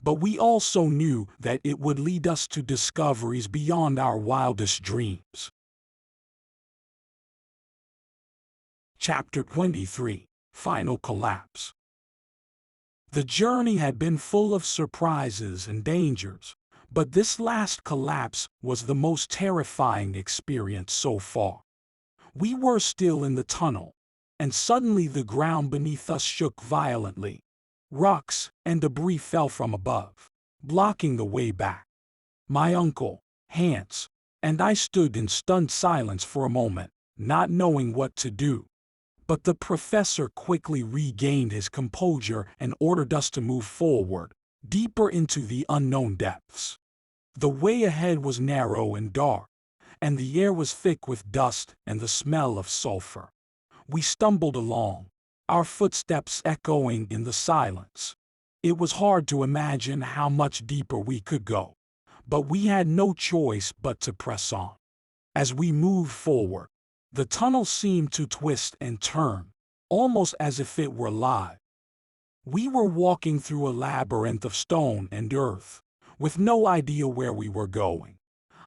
but we also knew that it would lead us to discoveries beyond our wildest dreams. Chapter 23: Final Collapse. The journey had been full of surprises and dangers, but this last collapse was the most terrifying experience so far. We were still in the tunnel, and suddenly the ground beneath us shook violently. Rocks and debris fell from above, blocking the way back. My uncle, Hans, and I stood in stunned silence for a moment, not knowing what to do. But the professor quickly regained his composure and ordered us to move forward, deeper into the unknown depths. The way ahead was narrow and dark, and the air was thick with dust and the smell of sulfur. We stumbled along, our footsteps echoing in the silence. It was hard to imagine how much deeper we could go, but we had no choice but to press on. As we moved forward, the tunnel seemed to twist and turn, almost as if it were alive. We were walking through a labyrinth of stone and earth, with no idea where we were going.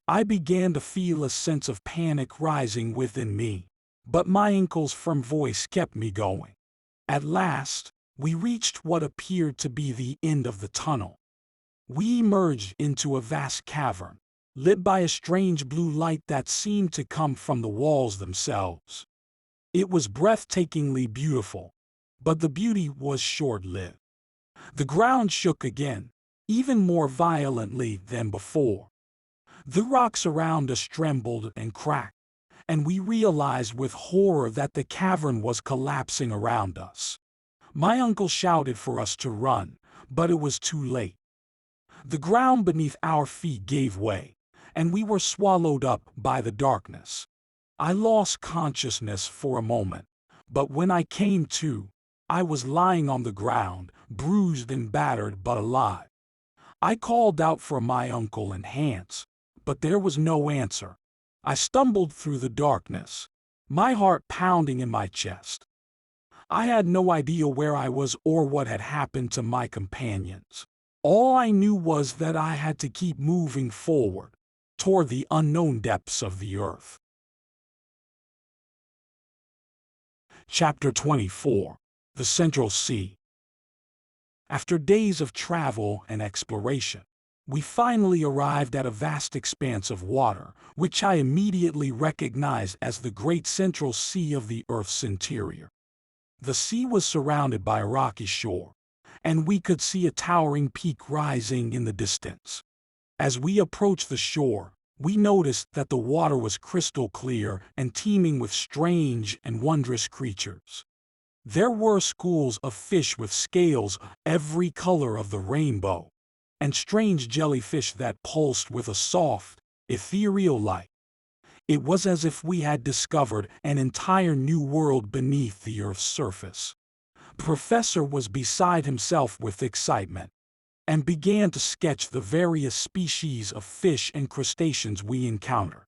I began to feel a sense of panic rising within me, but my uncle's firm voice kept me going. At last, we reached what appeared to be the end of the tunnel. We emerged into a vast cavern, lit by a strange blue light that seemed to come from the walls themselves. It was breathtakingly beautiful, but the beauty was short-lived. The ground shook again, even more violently than before. The rocks around us trembled and cracked, and we realized with horror that the cavern was collapsing around us. My uncle shouted for us to run, but it was too late. The ground beneath our feet gave way, and we were swallowed up by the darkness. I lost consciousness for a moment, but when I came to, I was lying on the ground, bruised and battered but alive. I called out for my uncle and Hans, but there was no answer. I stumbled through the darkness, my heart pounding in my chest. I had no idea where I was or what had happened to my companions. All I knew was that I had to keep moving forward, toward the unknown depths of the earth. Chapter 24. The Central Sea. After days of travel and exploration, we finally arrived at a vast expanse of water, which I immediately recognized as the Great Central Sea of the Earth's interior. The sea was surrounded by a rocky shore, and we could see a towering peak rising in the distance. As we approached the shore, we noticed that the water was crystal clear and teeming with strange and wondrous creatures. There were schools of fish with scales every color of the rainbow, and strange jellyfish that pulsed with a soft, ethereal light. It was as if we had discovered an entire new world beneath the Earth's surface. The professor was beside himself with excitement, and began to sketch the various species of fish and crustaceans we encountered.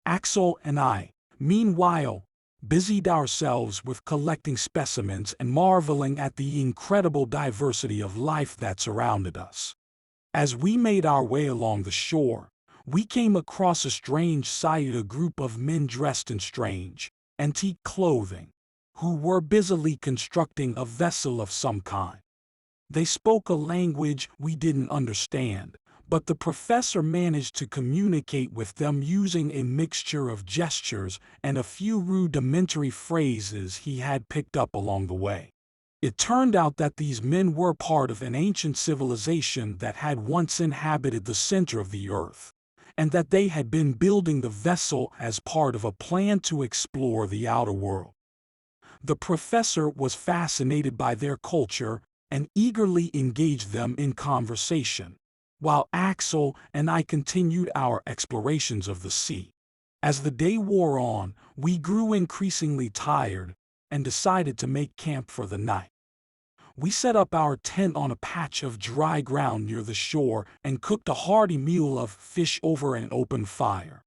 Axel and I, meanwhile, busied ourselves with collecting specimens and marveling at the incredible diversity of life that surrounded us. As we made our way along the shore, we came across a strange sight: a group of men dressed in strange, antique clothing, who were busily constructing a vessel of some kind. They spoke a language we didn't understand, but the professor managed to communicate with them using a mixture of gestures and a few rudimentary phrases he had picked up along the way. It turned out that these men were part of an ancient civilization that had once inhabited the center of the earth, and that they had been building the vessel as part of a plan to explore the outer world. The professor was fascinated by their culture and eagerly engaged them in conversation, while Axel and I continued our explorations of the sea. As the day wore on, we grew increasingly tired and decided to make camp for the night. We set up our tent on a patch of dry ground near the shore and cooked a hearty meal of fish over an open fire.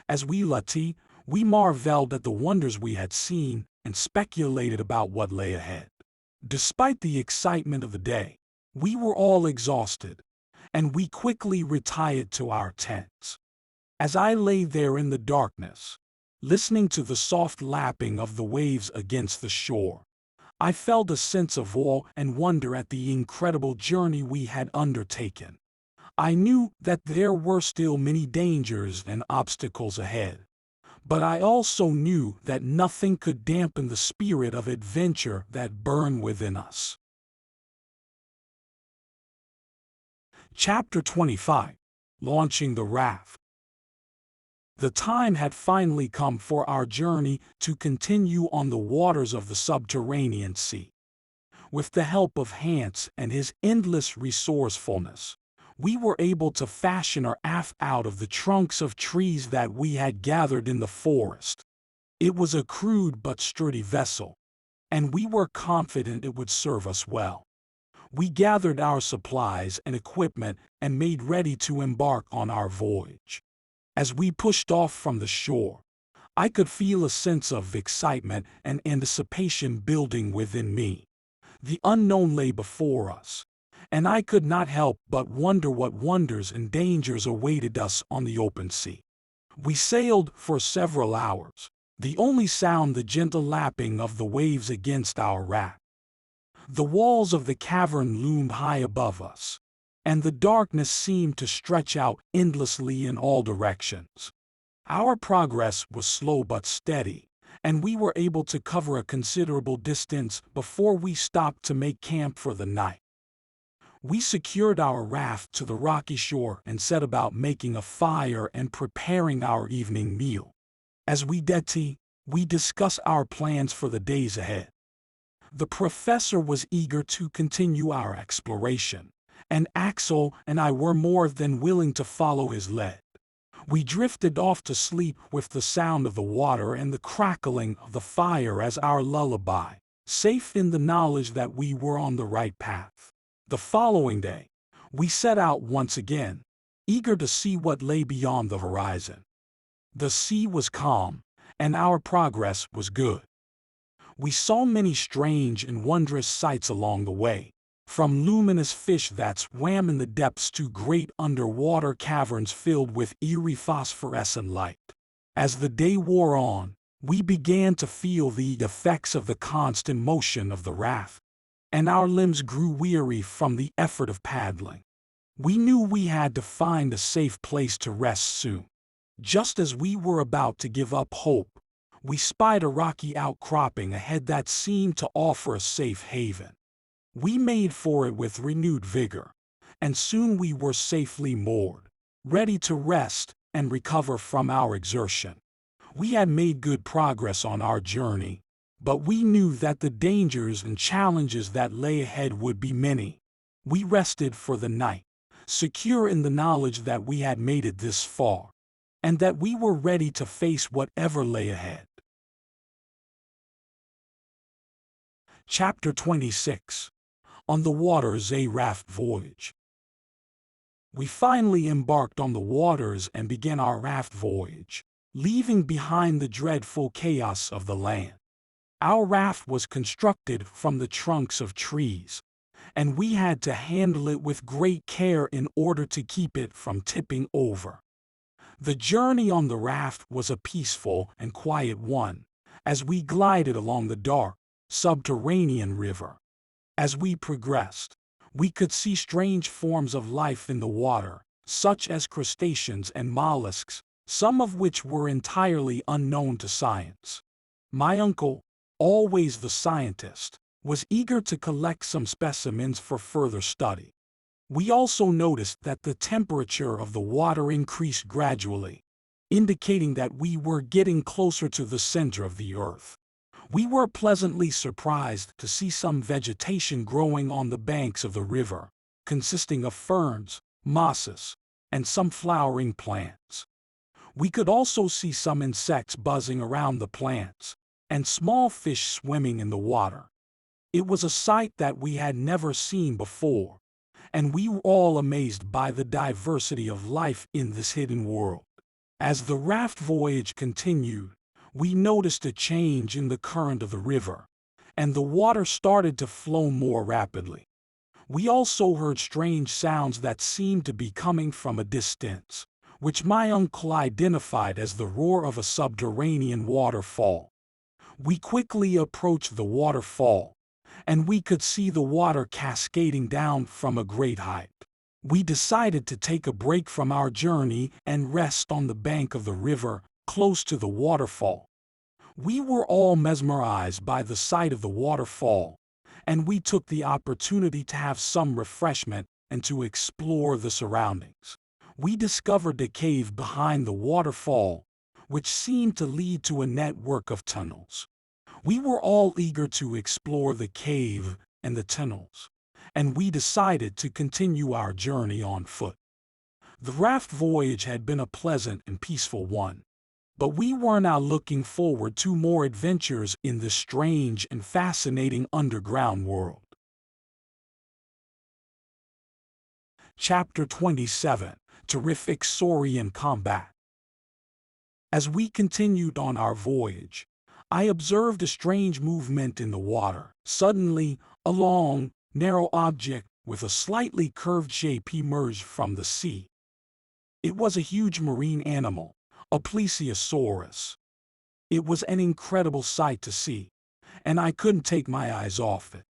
As we ate, we marveled at the wonders we had seen and speculated about what lay ahead. Despite the excitement of the day, we were all exhausted, and we quickly retired to our tents. As I lay there in the darkness, listening to the soft lapping of the waves against the shore, I felt a sense of awe and wonder at the incredible journey we had undertaken. I knew that there were still many dangers and obstacles ahead, but I also knew that nothing could dampen the spirit of adventure that burned within us. Chapter 25. Launching the Raft. The time had finally come for our journey to continue on the waters of the Subterranean Sea. With the help of Hans and his endless resourcefulness, We were able to fashion our raft out of the trunks of trees that we had gathered in the forest. It was a crude but sturdy vessel, and we were confident it would serve us well. We gathered our supplies and equipment and made ready to embark on our voyage. As we pushed off from the shore, I could feel a sense of excitement and anticipation building within me. The unknown lay before us, and I could not help but wonder what wonders and dangers awaited us on the open sea. We sailed for several hours, the only sound the gentle lapping of the waves against our raft. The walls of the cavern loomed high above us, and the darkness seemed to stretch out endlessly in all directions. Our progress was slow but steady, and we were able to cover a considerable distance before we stopped to make camp for the night. We secured our raft to the rocky shore and set about making a fire and preparing our evening meal. As we did tea, we discussed our plans for the days ahead. The professor was eager to continue our exploration, and Axel and I were more than willing to follow his lead. We drifted off to sleep with the sound of the water and the crackling of the fire as our lullaby, safe in the knowledge that we were on the right path. The following day, we set out once again, eager to see what lay beyond the horizon. The sea was calm, and our progress was good. We saw many strange and wondrous sights along the way, from luminous fish that swam in the depths to great underwater caverns filled with eerie phosphorescent light. As the day wore on, we began to feel the effects of the constant motion of the raft, and our limbs grew weary from the effort of paddling. We knew we had to find a safe place to rest soon. Just as we were about to give up hope, we spied a rocky outcropping ahead that seemed to offer a safe haven. We made for it with renewed vigor, and soon we were safely moored, ready to rest and recover from our exertion. We had made good progress on our journey, but we knew that the dangers and challenges that lay ahead would be many. We rested for the night, secure in the knowledge that we had made it this far, and that we were ready to face whatever lay ahead. Chapter 26. On the Waters, a Raft Voyage. We finally embarked on the waters and began our raft voyage, leaving behind the dreadful chaos of the land. Our raft was constructed from the trunks of trees, and we had to handle it with great care in order to keep it from tipping over. The journey on the raft was a peaceful and quiet one, as we glided along the dark, subterranean river. As we progressed, we could see strange forms of life in the water, such as crustaceans and mollusks, some of which were entirely unknown to science. My uncle, always the scientist, was eager to collect some specimens for further study. We also noticed that the temperature of the water increased gradually, indicating that we were getting closer to the center of the Earth. We were pleasantly surprised to see some vegetation growing on the banks of the river, consisting of ferns, mosses, and some flowering plants. We could also see some insects buzzing around the plants, and small fish swimming in the water. It was a sight that we had never seen before, and we were all amazed by the diversity of life in this hidden world. As the raft voyage continued, we noticed a change in the current of the river, and the water started to flow more rapidly. We also heard strange sounds that seemed to be coming from a distance, which my uncle identified as the roar of a subterranean waterfall. We quickly approached the waterfall, and we could see the water cascading down from a great height. We decided to take a break from our journey and rest on the bank of the river, close to the waterfall. We were all mesmerized by the sight of the waterfall, and we took the opportunity to have some refreshment and to explore the surroundings. We discovered a cave behind the waterfall, which seemed to lead to a network of tunnels. We were all eager to explore the cave and the tunnels, and we decided to continue our journey on foot. The raft voyage had been a pleasant and peaceful one, but we were now looking forward to more adventures in this strange and fascinating underground world. Chapter 27: Terrific Saurian Combat. As we continued on our voyage, I observed a strange movement in the water. Suddenly, a long, narrow object with a slightly curved shape emerged from the sea. It was a huge marine animal, a plesiosaurus. It was an incredible sight to see, and I couldn't take my eyes off it.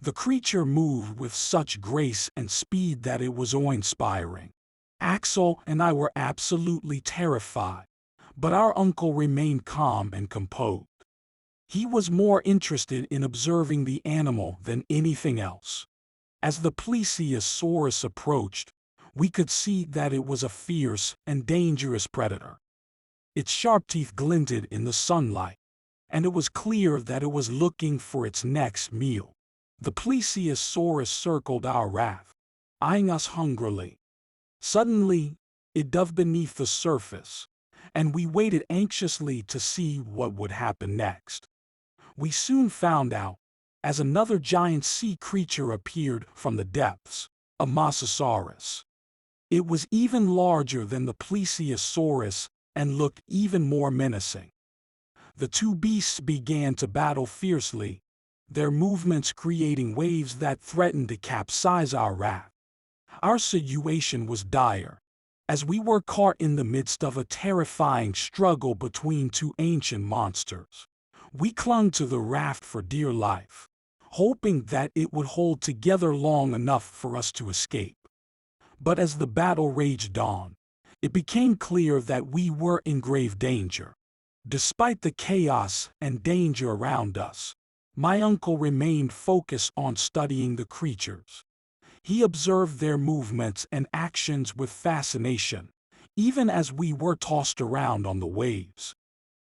The creature moved with such grace and speed that it was awe-inspiring. Axel and I were absolutely terrified, but our uncle remained calm and composed. He was more interested in observing the animal than anything else. As the plesiosaurus approached, we could see that it was a fierce and dangerous predator. Its sharp teeth glinted in the sunlight, and it was clear that it was looking for its next meal. The plesiosaurus circled our raft, eyeing us hungrily. Suddenly, it dove beneath the surface, and we waited anxiously to see what would happen next. We soon found out, as another giant sea creature appeared from the depths, a mosasaurus. It was even larger than the plesiosaurus and looked even more menacing. The two beasts began to battle fiercely, their movements creating waves that threatened to capsize our raft. Our situation was dire, as we were caught in the midst of a terrifying struggle between two ancient monsters. We clung to the raft for dear life, hoping that it would hold together long enough for us to escape. But as the battle raged on, it became clear that we were in grave danger. Despite the chaos and danger around us, my uncle remained focused on studying the creatures. He observed their movements and actions with fascination, even as we were tossed around on the waves.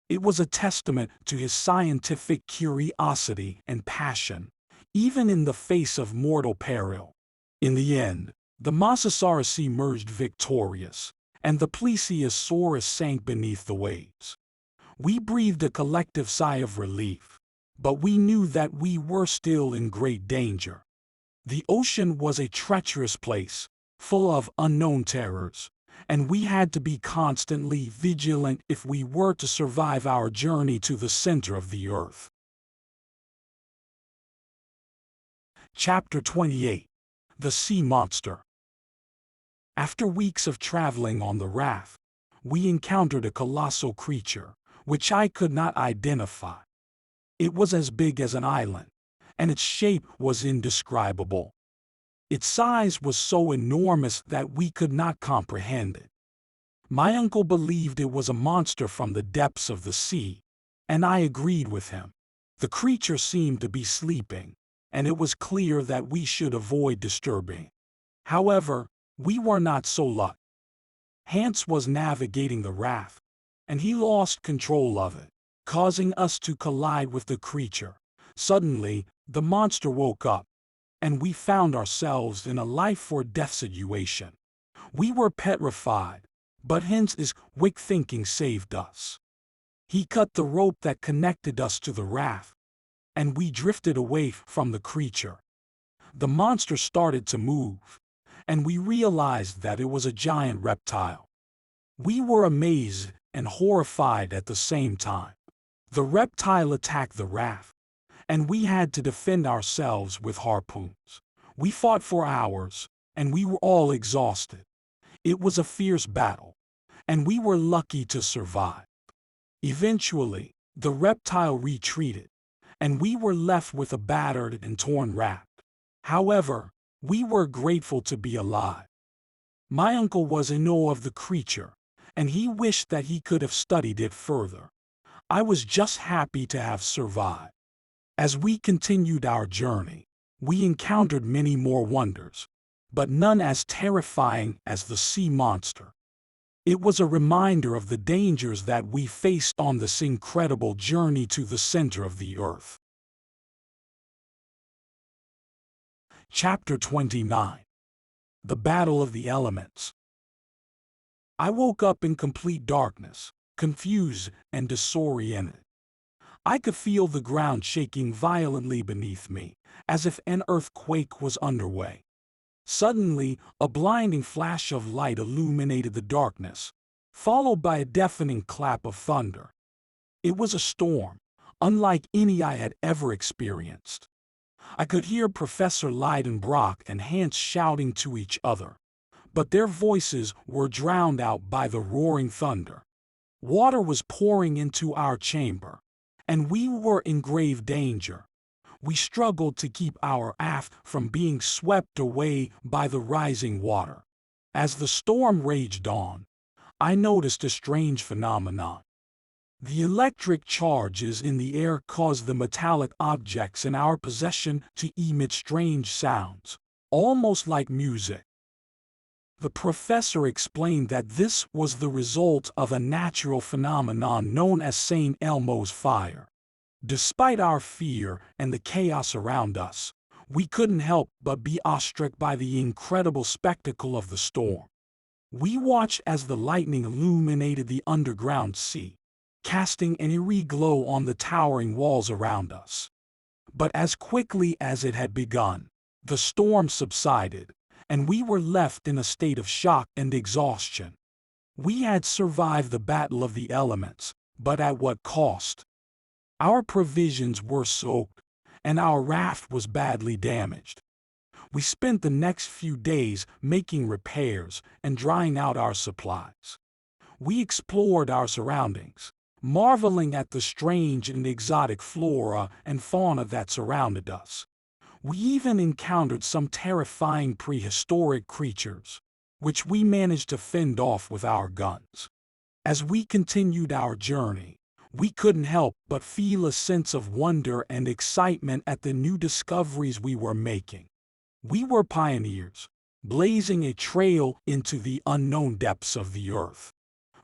It was a testament to his scientific curiosity and passion, even in the face of mortal peril. In the end, the mosasaurus emerged victorious, and the plesiosaurus sank beneath the waves. We breathed a collective sigh of relief, but we knew that we were still in great danger. The ocean was a treacherous place, full of unknown terrors, and we had to be constantly vigilant if we were to survive our journey to the center of the earth. Chapter 28: The Sea Monster. After weeks of traveling on the raft, we encountered a colossal creature, which I could not identify. It was as big as an island, and its shape was indescribable. Its size was so enormous that we could not comprehend it. My uncle believed it was a monster from the depths of the sea, and I agreed with him. The creature seemed to be sleeping, and it was clear that we should avoid disturbing. However, we were not so lucky. Hans was navigating the raft, and he lost control of it, causing us to collide with the creature. Suddenly, the monster woke up, and we found ourselves in a life-or-death situation. We were petrified, but Hans's quick thinking saved us. He cut the rope that connected us to the raft, and we drifted away from the creature. The monster started to move, and we realized that it was a giant reptile. We were amazed and horrified at the same time. The reptile attacked the raft, and we had to defend ourselves with harpoons. We fought for hours, and we were all exhausted. It was a fierce battle, and we were lucky to survive. Eventually, the reptile retreated, and we were left with a battered and torn raft. However, we were grateful to be alive. My uncle was in awe of the creature, and he wished that he could have studied it further. I was just happy to have survived. As we continued our journey, we encountered many more wonders, but none as terrifying as the sea monster. It was a reminder of the dangers that we faced on this incredible journey to the center of the earth. Chapter 29. The Battle of the Elements. I woke up in complete darkness, confused and disoriented. I could feel the ground shaking violently beneath me, as if an earthquake was underway. Suddenly, a blinding flash of light illuminated the darkness, followed by a deafening clap of thunder. It was a storm, unlike any I had ever experienced. I could hear Professor Leidenbrock and Hans shouting to each other, but their voices were drowned out by the roaring thunder. Water was pouring into our chamber, and we were in grave danger. We struggled to keep our raft from being swept away by the rising water. As the storm raged on, I noticed a strange phenomenon. The electric charges in the air caused the metallic objects in our possession to emit strange sounds, almost like music. The professor explained that this was the result of a natural phenomenon known as St. Elmo's fire. Despite our fear and the chaos around us, we couldn't help but be awestruck by the incredible spectacle of the storm. We watched as the lightning illuminated the underground sea, casting an eerie glow on the towering walls around us. But as quickly as it had begun, the storm subsided, and we were left in a state of shock and exhaustion. We had survived the battle of the elements, but at what cost? Our provisions were soaked, and our raft was badly damaged. We spent the next few days making repairs and drying out our supplies. We explored our surroundings, marveling at the strange and exotic flora and fauna that surrounded us. We even encountered some terrifying prehistoric creatures, which we managed to fend off with our guns. As we continued our journey, we couldn't help but feel a sense of wonder and excitement at the new discoveries we were making. We were pioneers, blazing a trail into the unknown depths of the earth.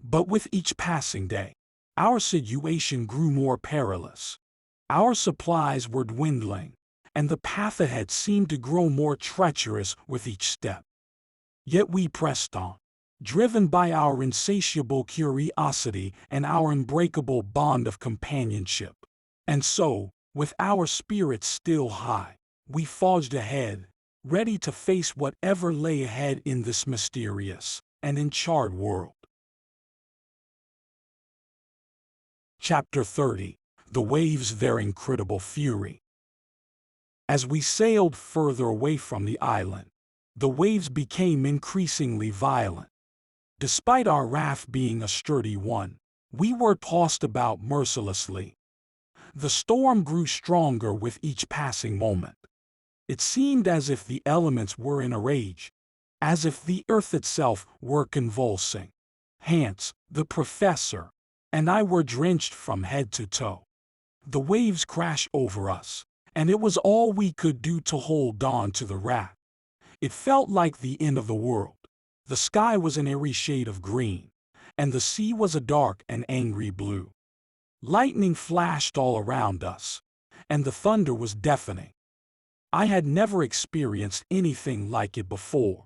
But with each passing day, our situation grew more perilous. Our supplies were dwindling, and the path ahead seemed to grow more treacherous with each step. Yet we pressed on, driven by our insatiable curiosity and our unbreakable bond of companionship. And so, with our spirits still high, we forged ahead, ready to face whatever lay ahead in this mysterious and uncharted world. Chapter 30. The Waves, Their Incredible Fury. As we sailed further away from the island, the waves became increasingly violent. Despite our raft being a sturdy one, we were tossed about mercilessly. The storm grew stronger with each passing moment. It seemed as if the elements were in a rage, as if the earth itself were convulsing. Hans, the professor, and I were drenched from head to toe. The waves crashed over us, and it was all we could do to hold on to the raft. It felt like the end of the world. The sky was an eerie shade of green, and the sea was a dark and angry blue. Lightning flashed all around us, and the thunder was deafening. I had never experienced anything like it before.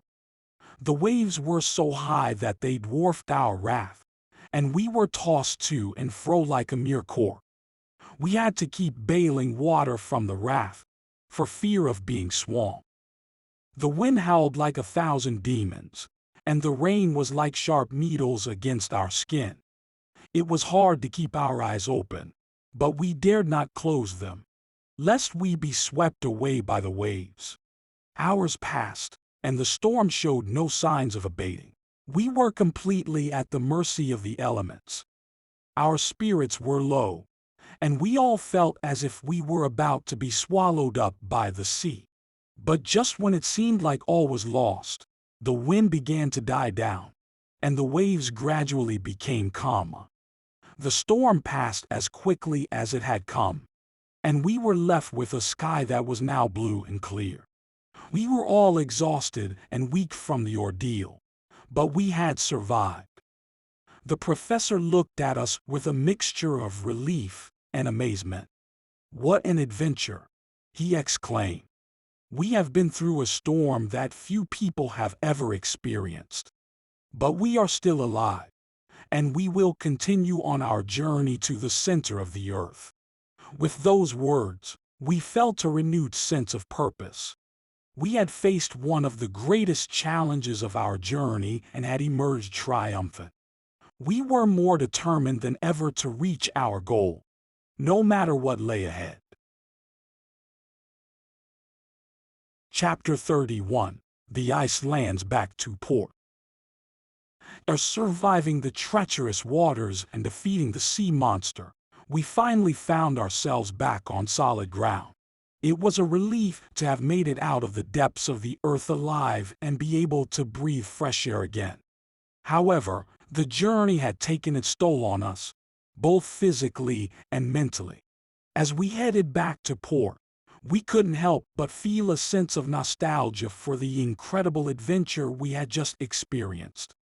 The waves were so high that they dwarfed our raft, and we were tossed to and fro like a mere cork. We had to keep bailing water from the raft, for fear of being swamped. The wind howled like 1,000 demons, and the rain was like sharp needles against our skin. It was hard to keep our eyes open, but we dared not close them, lest we be swept away by the waves. Hours passed, and the storm showed no signs of abating. We were completely at the mercy of the elements. Our spirits were low, and we all felt as if we were about to be swallowed up by the sea. But just when it seemed like all was lost, the wind began to die down, and the waves gradually became calmer. The storm passed as quickly as it had come, and we were left with a sky that was now blue and clear. We were all exhausted and weak from the ordeal, but we had survived. The professor looked at us with a mixture of relief and amazement. "What an adventure!" he exclaimed. We have been through a storm that few people have ever experienced. But we are still alive, and we will continue on our journey to the center of the earth. With those words, we felt a renewed sense of purpose. We had faced one of the greatest challenges of our journey and had emerged triumphant. We were more determined than ever to reach our goal, no matter what lay ahead. Chapter 31. The Icelands back to port. After surviving the treacherous waters and defeating the sea monster, we finally found ourselves back on solid ground. It was a relief to have made it out of the depths of the earth alive and be able to breathe fresh air again. However, the journey had taken its toll on us, both physically and mentally. As we headed back to port, we couldn't help but feel a sense of nostalgia for the incredible adventure we had just experienced.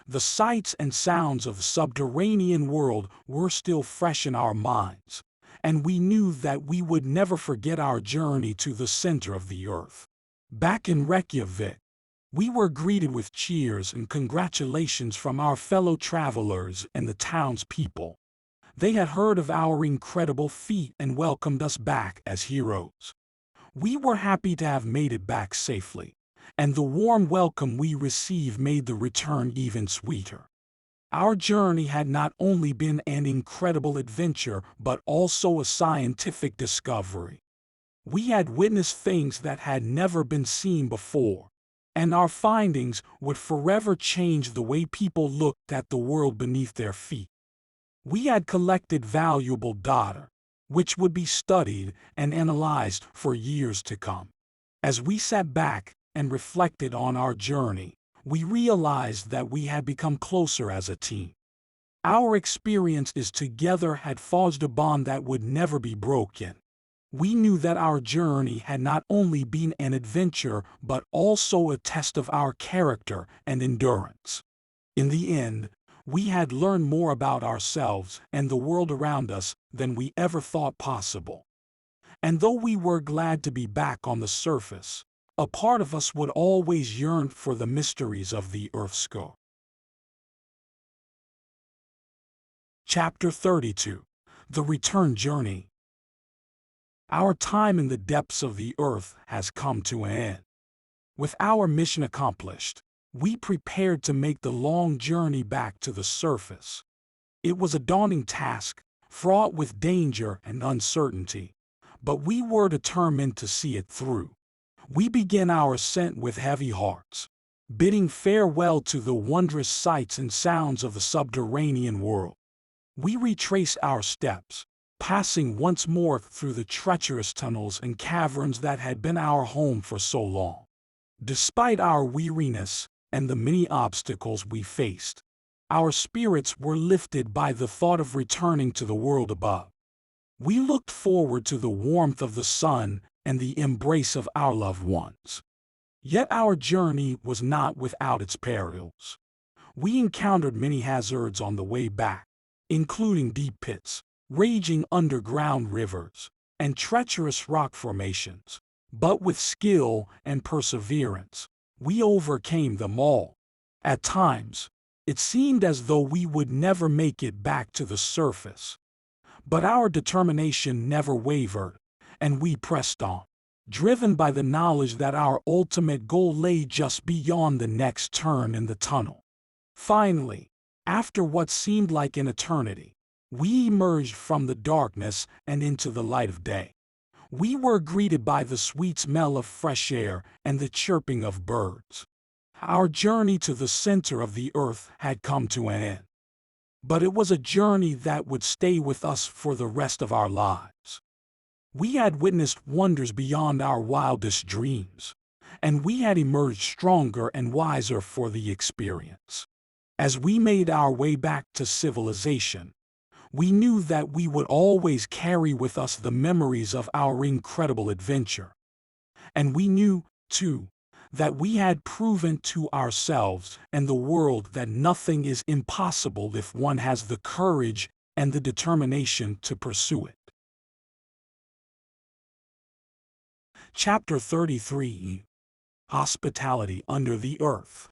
The sights and sounds of the subterranean world were still fresh in our minds, and we knew that we would never forget our journey to the center of the earth. Back in Reykjavik, we were greeted with cheers and congratulations from our fellow travelers and the townspeople. They had heard of our incredible feat and welcomed us back as heroes. We were happy to have made it back safely, and the warm welcome we received made the return even sweeter. Our journey had not only been an incredible adventure but also a scientific discovery. We had witnessed things that had never been seen before, and our findings would forever change the way people looked at the world beneath their feet. We had collected valuable data, which would be studied and analyzed for years to come. As we sat back and reflected on our journey, we realized that we had become closer as a team. Our experiences together had forged a bond that would never be broken. We knew that our journey had not only been an adventure but also a test of our character and endurance. In the end, we had learned more about ourselves and the world around us than we ever thought possible. And though we were glad to be back on the surface, a part of us would always yearn for the mysteries of the Earth's core. Chapter 32. The Return Journey. Our time in the depths of the earth has come to an end. With our mission accomplished, we prepared to make the long journey back to the surface. It was a daunting task, fraught with danger and uncertainty, but we were determined to see it through. We began our ascent with heavy hearts, bidding farewell to the wondrous sights and sounds of the subterranean world. We retraced our steps, passing once more through the treacherous tunnels and caverns that had been our home for so long. Despite our weariness and the many obstacles we faced, our spirits were lifted by the thought of returning to the world above. We looked forward to the warmth of the sun and the embrace of our loved ones. Yet our journey was not without its perils. We encountered many hazards on the way back, including deep pits, raging underground rivers, and treacherous rock formations. But with skill and perseverance, we overcame them all. At times, it seemed as though we would never make it back to the surface. But our determination never wavered, and we pressed on, driven by the knowledge that our ultimate goal lay just beyond the next turn in the tunnel. Finally, after what seemed like an eternity, we emerged from the darkness and into the light of day. We were greeted by the sweet smell of fresh air and the chirping of birds. Our journey to the center of the earth had come to an end. But it was a journey that would stay with us for the rest of our lives. We had witnessed wonders beyond our wildest dreams, and we had emerged stronger and wiser for the experience. As we made our way back to civilization, we knew that we would always carry with us the memories of our incredible adventure. And we knew, too, that we had proven to ourselves and the world that nothing is impossible if one has the courage and the determination to pursue it. Chapter 33. Hospitality Under the Earth.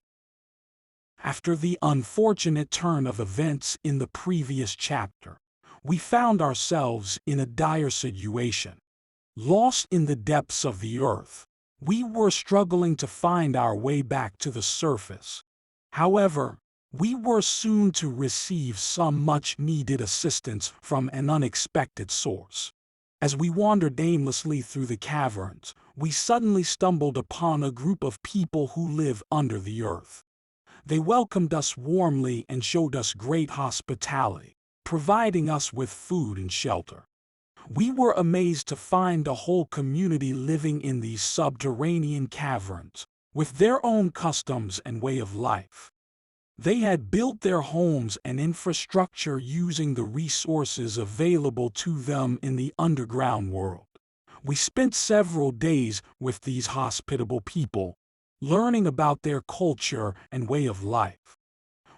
After the unfortunate turn of events in the previous chapter, we found ourselves in a dire situation. Lost in the depths of the earth, we were struggling to find our way back to the surface. However, we were soon to receive some much-needed assistance from an unexpected source. As we wandered aimlessly through the caverns, we suddenly stumbled upon a group of people who live under the earth. They welcomed us warmly and showed us great hospitality, providing us with food and shelter. We were amazed to find a whole community living in these subterranean caverns, with their own customs and way of life. They had built their homes and infrastructure using the resources available to them in the underground world. We spent several days with these hospitable people, learning about their culture and way of life.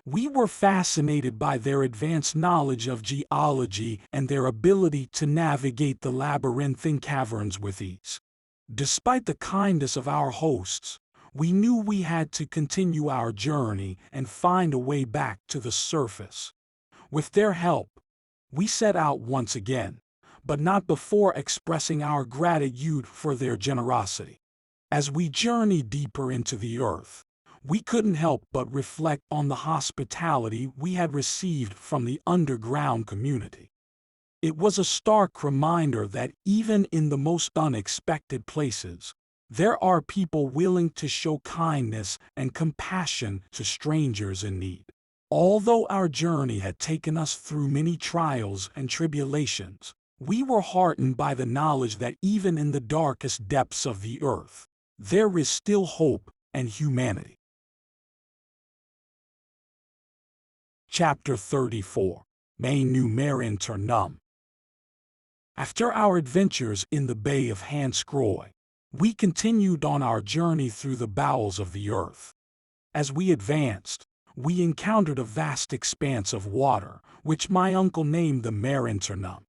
We were fascinated by their advanced knowledge of geology and their ability to navigate the labyrinthine caverns with ease. Despite the kindness of our hosts, we knew we had to continue our journey and find a way back to the surface. With their help, we set out once again, but not before expressing our gratitude for their generosity. As we journeyed deeper into the earth, we couldn't help but reflect on the hospitality we had received from the underground community. It was a stark reminder that even in the most unexpected places, there are people willing to show kindness and compassion to strangers in need. Although our journey had taken us through many trials and tribulations, we were heartened by the knowledge that even in the darkest depths of the earth, there is still hope and humanity. Chapter 34. Mare Internum. After our adventures in the Bay of Hanscroy, we continued on our journey through the bowels of the earth. As we advanced, we encountered a vast expanse of water, which my uncle named the Mare Internum.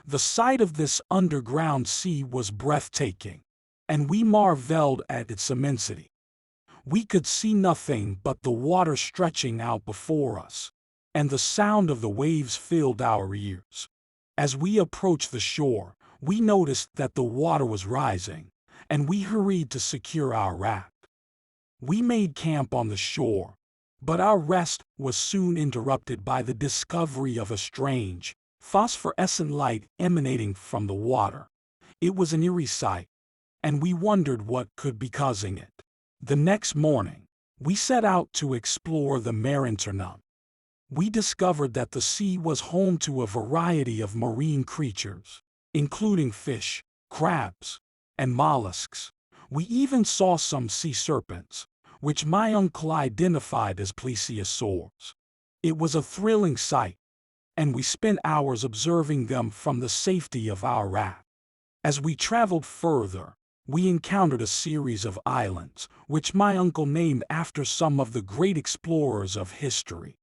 The sight of this underground sea was breathtaking, and we marveled at its immensity. We could see nothing but the water stretching out before us, and the sound of the waves filled our ears. As we approached the shore, we noticed that the water was rising, and we hurried to secure our raft. We made camp on the shore, but our rest was soon interrupted by the discovery of a strange, phosphorescent light emanating from the water. It was an eerie sight, and we wondered what could be causing it. The next morning, we set out to explore the Mare Internum. We discovered that the sea was home to a variety of marine creatures, including fish, crabs, and mollusks. We even saw some sea serpents, which my uncle identified as plesiosaurs. It was a thrilling sight, and we spent hours observing them from the safety of our raft. As we traveled further, we encountered a series of islands, which my uncle named after some of the great explorers of history.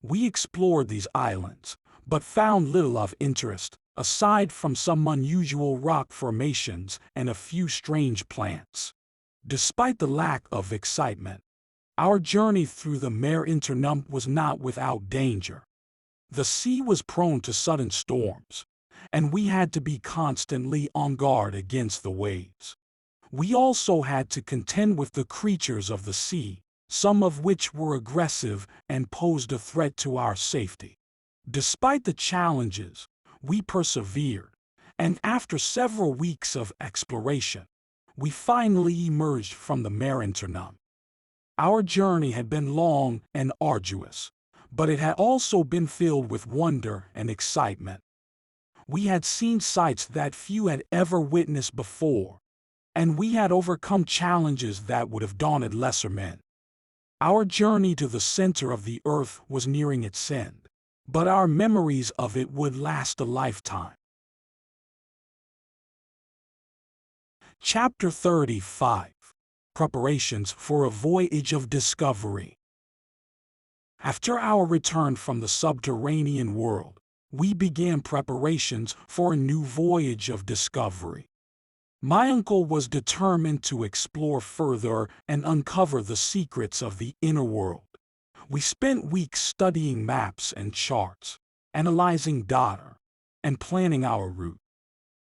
We explored these islands, but found little of interest, aside from some unusual rock formations and a few strange plants. Despite the lack of excitement, our journey through the Mare Internum was not without danger. The sea was prone to sudden storms, and we had to be constantly on guard against the waves. We also had to contend with the creatures of the sea, some of which were aggressive and posed a threat to our safety. Despite the challenges, we persevered, and after several weeks of exploration, we finally emerged from the Mare Internum. Our journey had been long and arduous, but it had also been filled with wonder and excitement. We had seen sights that few had ever witnessed before, and we had overcome challenges that would have daunted lesser men. Our journey to the center of the earth was nearing its end, but our memories of it would last a lifetime. Chapter 35. Preparations for a Voyage of Discovery. After our return from the subterranean world, we began preparations for a new voyage of discovery. My uncle was determined to explore further and uncover the secrets of the inner world. We spent weeks studying maps and charts, analyzing data, and planning our route.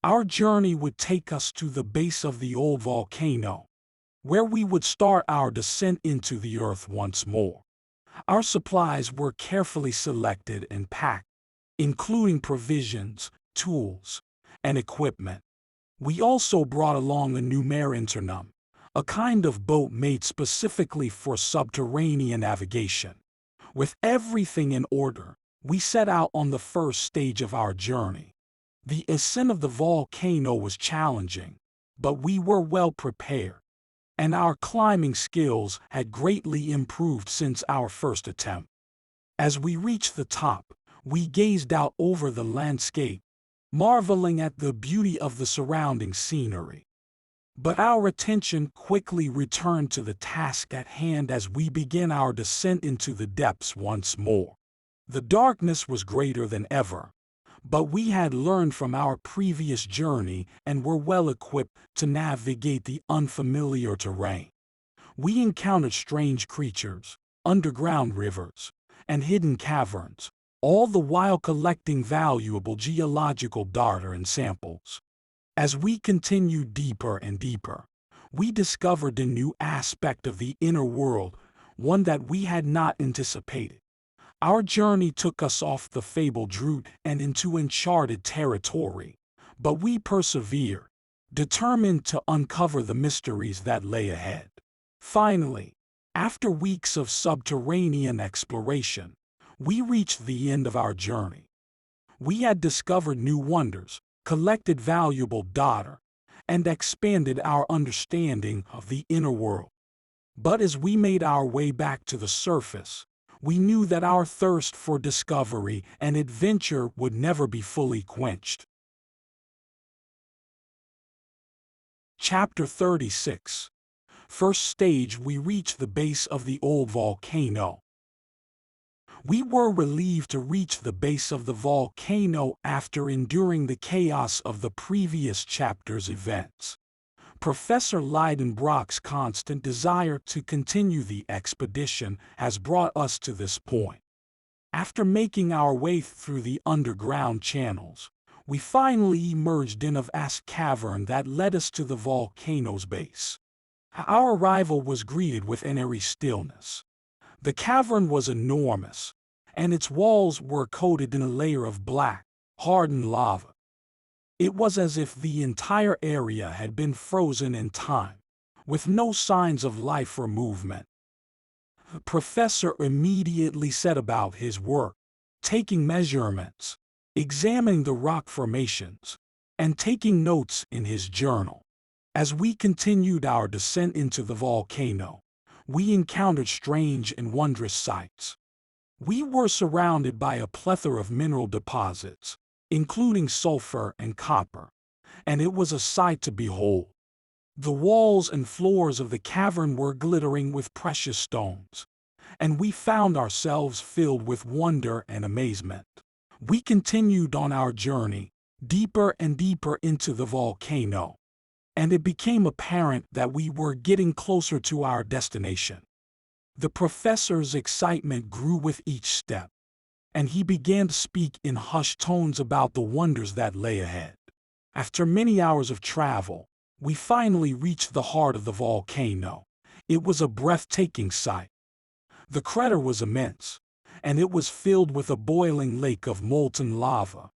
Our journey would take us to the base of the old volcano, where we would start our descent into the earth once more. Our supplies were carefully selected and packed, including provisions, tools, and equipment. We also brought along a new Mare Internum, a kind of boat made specifically for subterranean navigation. With everything in order, we set out on the first stage of our journey. The ascent of the volcano was challenging, but we were well prepared, and our climbing skills had greatly improved since our first attempt. As we reached the top, we gazed out over the landscape, marveling at the beauty of the surrounding scenery. But our attention quickly returned to the task at hand as we began our descent into the depths once more. The darkness was greater than ever, but we had learned from our previous journey and were well equipped to navigate the unfamiliar terrain. We encountered strange creatures, underground rivers, and hidden caverns, all the while collecting valuable geological data and samples. As we continued deeper and deeper, we discovered a new aspect of the inner world, one that we had not anticipated. Our journey took us off the fabled route and into uncharted territory, but we persevered, determined to uncover the mysteries that lay ahead. Finally, after weeks of subterranean exploration, we reached the end of our journey. We had discovered new wonders, collected valuable data, and expanded our understanding of the inner world. But as we made our way back to the surface, we knew that our thirst for discovery and adventure would never be fully quenched. Chapter 36. First stage, we reach the base of the old volcano. We were relieved to reach the base of the volcano after enduring the chaos of the previous chapter's events. Professor Leidenbrock's constant desire to continue the expedition has brought us to this point. After making our way through the underground channels, we finally emerged in a vast cavern that led us to the volcano's base. Our arrival was greeted with an eerie stillness. The cavern was enormous, and its walls were coated in a layer of black, hardened lava. It was as if the entire area had been frozen in time, with no signs of life or movement. The professor immediately set about his work, taking measurements, examining the rock formations, and taking notes in his journal. As we continued our descent into the volcano, we encountered strange and wondrous sights. We were surrounded by a plethora of mineral deposits, including sulfur and copper, and it was a sight to behold. The walls and floors of the cavern were glittering with precious stones, and we found ourselves filled with wonder and amazement. We continued on our journey, deeper and deeper into the volcano, and it became apparent that we were getting closer to our destination. The professor's excitement grew with each step, and he began to speak in hushed tones about the wonders that lay ahead. After many hours of travel, we finally reached the heart of the volcano. It was a breathtaking sight. The crater was immense, and it was filled with a boiling lake of molten lava.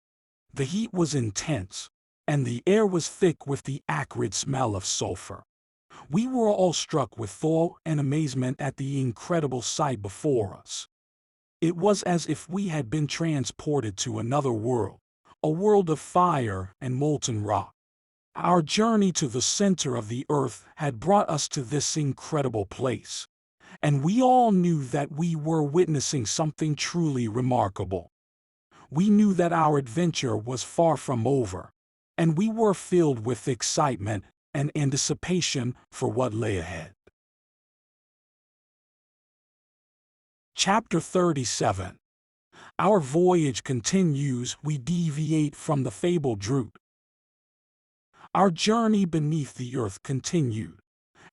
The heat was intense, and the air was thick with the acrid smell of sulfur. We were all struck with awe and amazement at the incredible sight before us. It was as if we had been transported to another world, a world of fire and molten rock. Our journey to the center of the earth had brought us to this incredible place, and we all knew that we were witnessing something truly remarkable. We knew that our adventure was far from over, and we were filled with excitement and anticipation for what lay ahead. Chapter 37. Our voyage continues. We deviate from the fabled route. Our journey beneath the earth continued,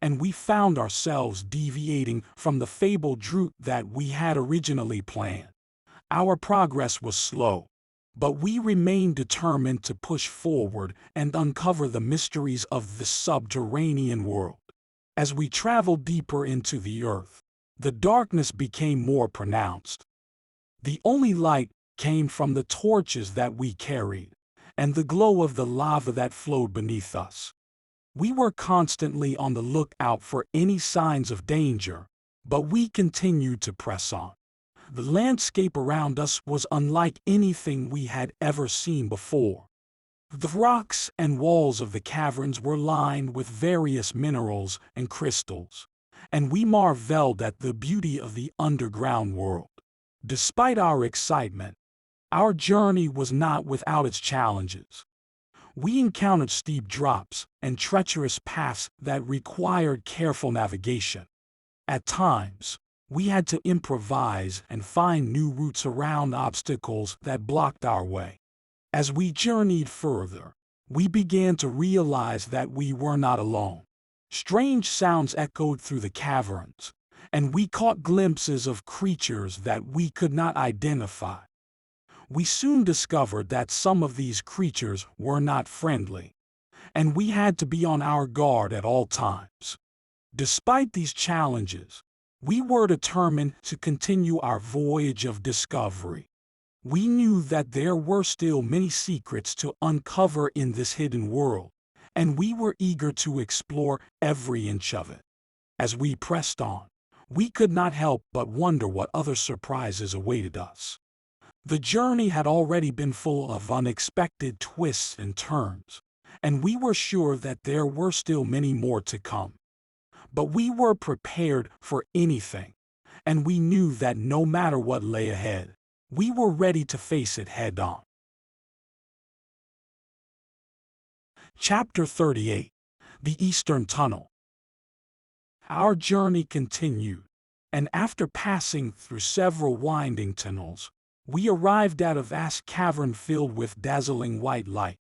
and we found ourselves deviating from the fabled route that we had originally planned. Our progress was slow, but we remained determined to push forward and uncover the mysteries of the subterranean world. As we traveled deeper into the earth, the darkness became more pronounced. The only light came from the torches that we carried, and the glow of the lava that flowed beneath us. We were constantly on the lookout for any signs of danger, but we continued to press on. The landscape around us was unlike anything we had ever seen before. The rocks and walls of the caverns were lined with various minerals and crystals, and we marveled at the beauty of the underground world. Despite our excitement, our journey was not without its challenges. We encountered steep drops and treacherous paths that required careful navigation. At times, we had to improvise and find new routes around obstacles that blocked our way. As we journeyed further, we began to realize that we were not alone. Strange sounds echoed through the caverns, and we caught glimpses of creatures that we could not identify. We soon discovered that some of these creatures were not friendly, and we had to be on our guard at all times. Despite these challenges, we were determined to continue our voyage of discovery. We knew that there were still many secrets to uncover in this hidden world, and we were eager to explore every inch of it. As we pressed on, we could not help but wonder what other surprises awaited us. The journey had already been full of unexpected twists and turns, and we were sure that there were still many more to come. But we were prepared for anything, and we knew that no matter what lay ahead, we were ready to face it head-on. Chapter 38. The Eastern Tunnel. Our journey continued, and after passing through several winding tunnels, we arrived at a vast cavern filled with dazzling white light.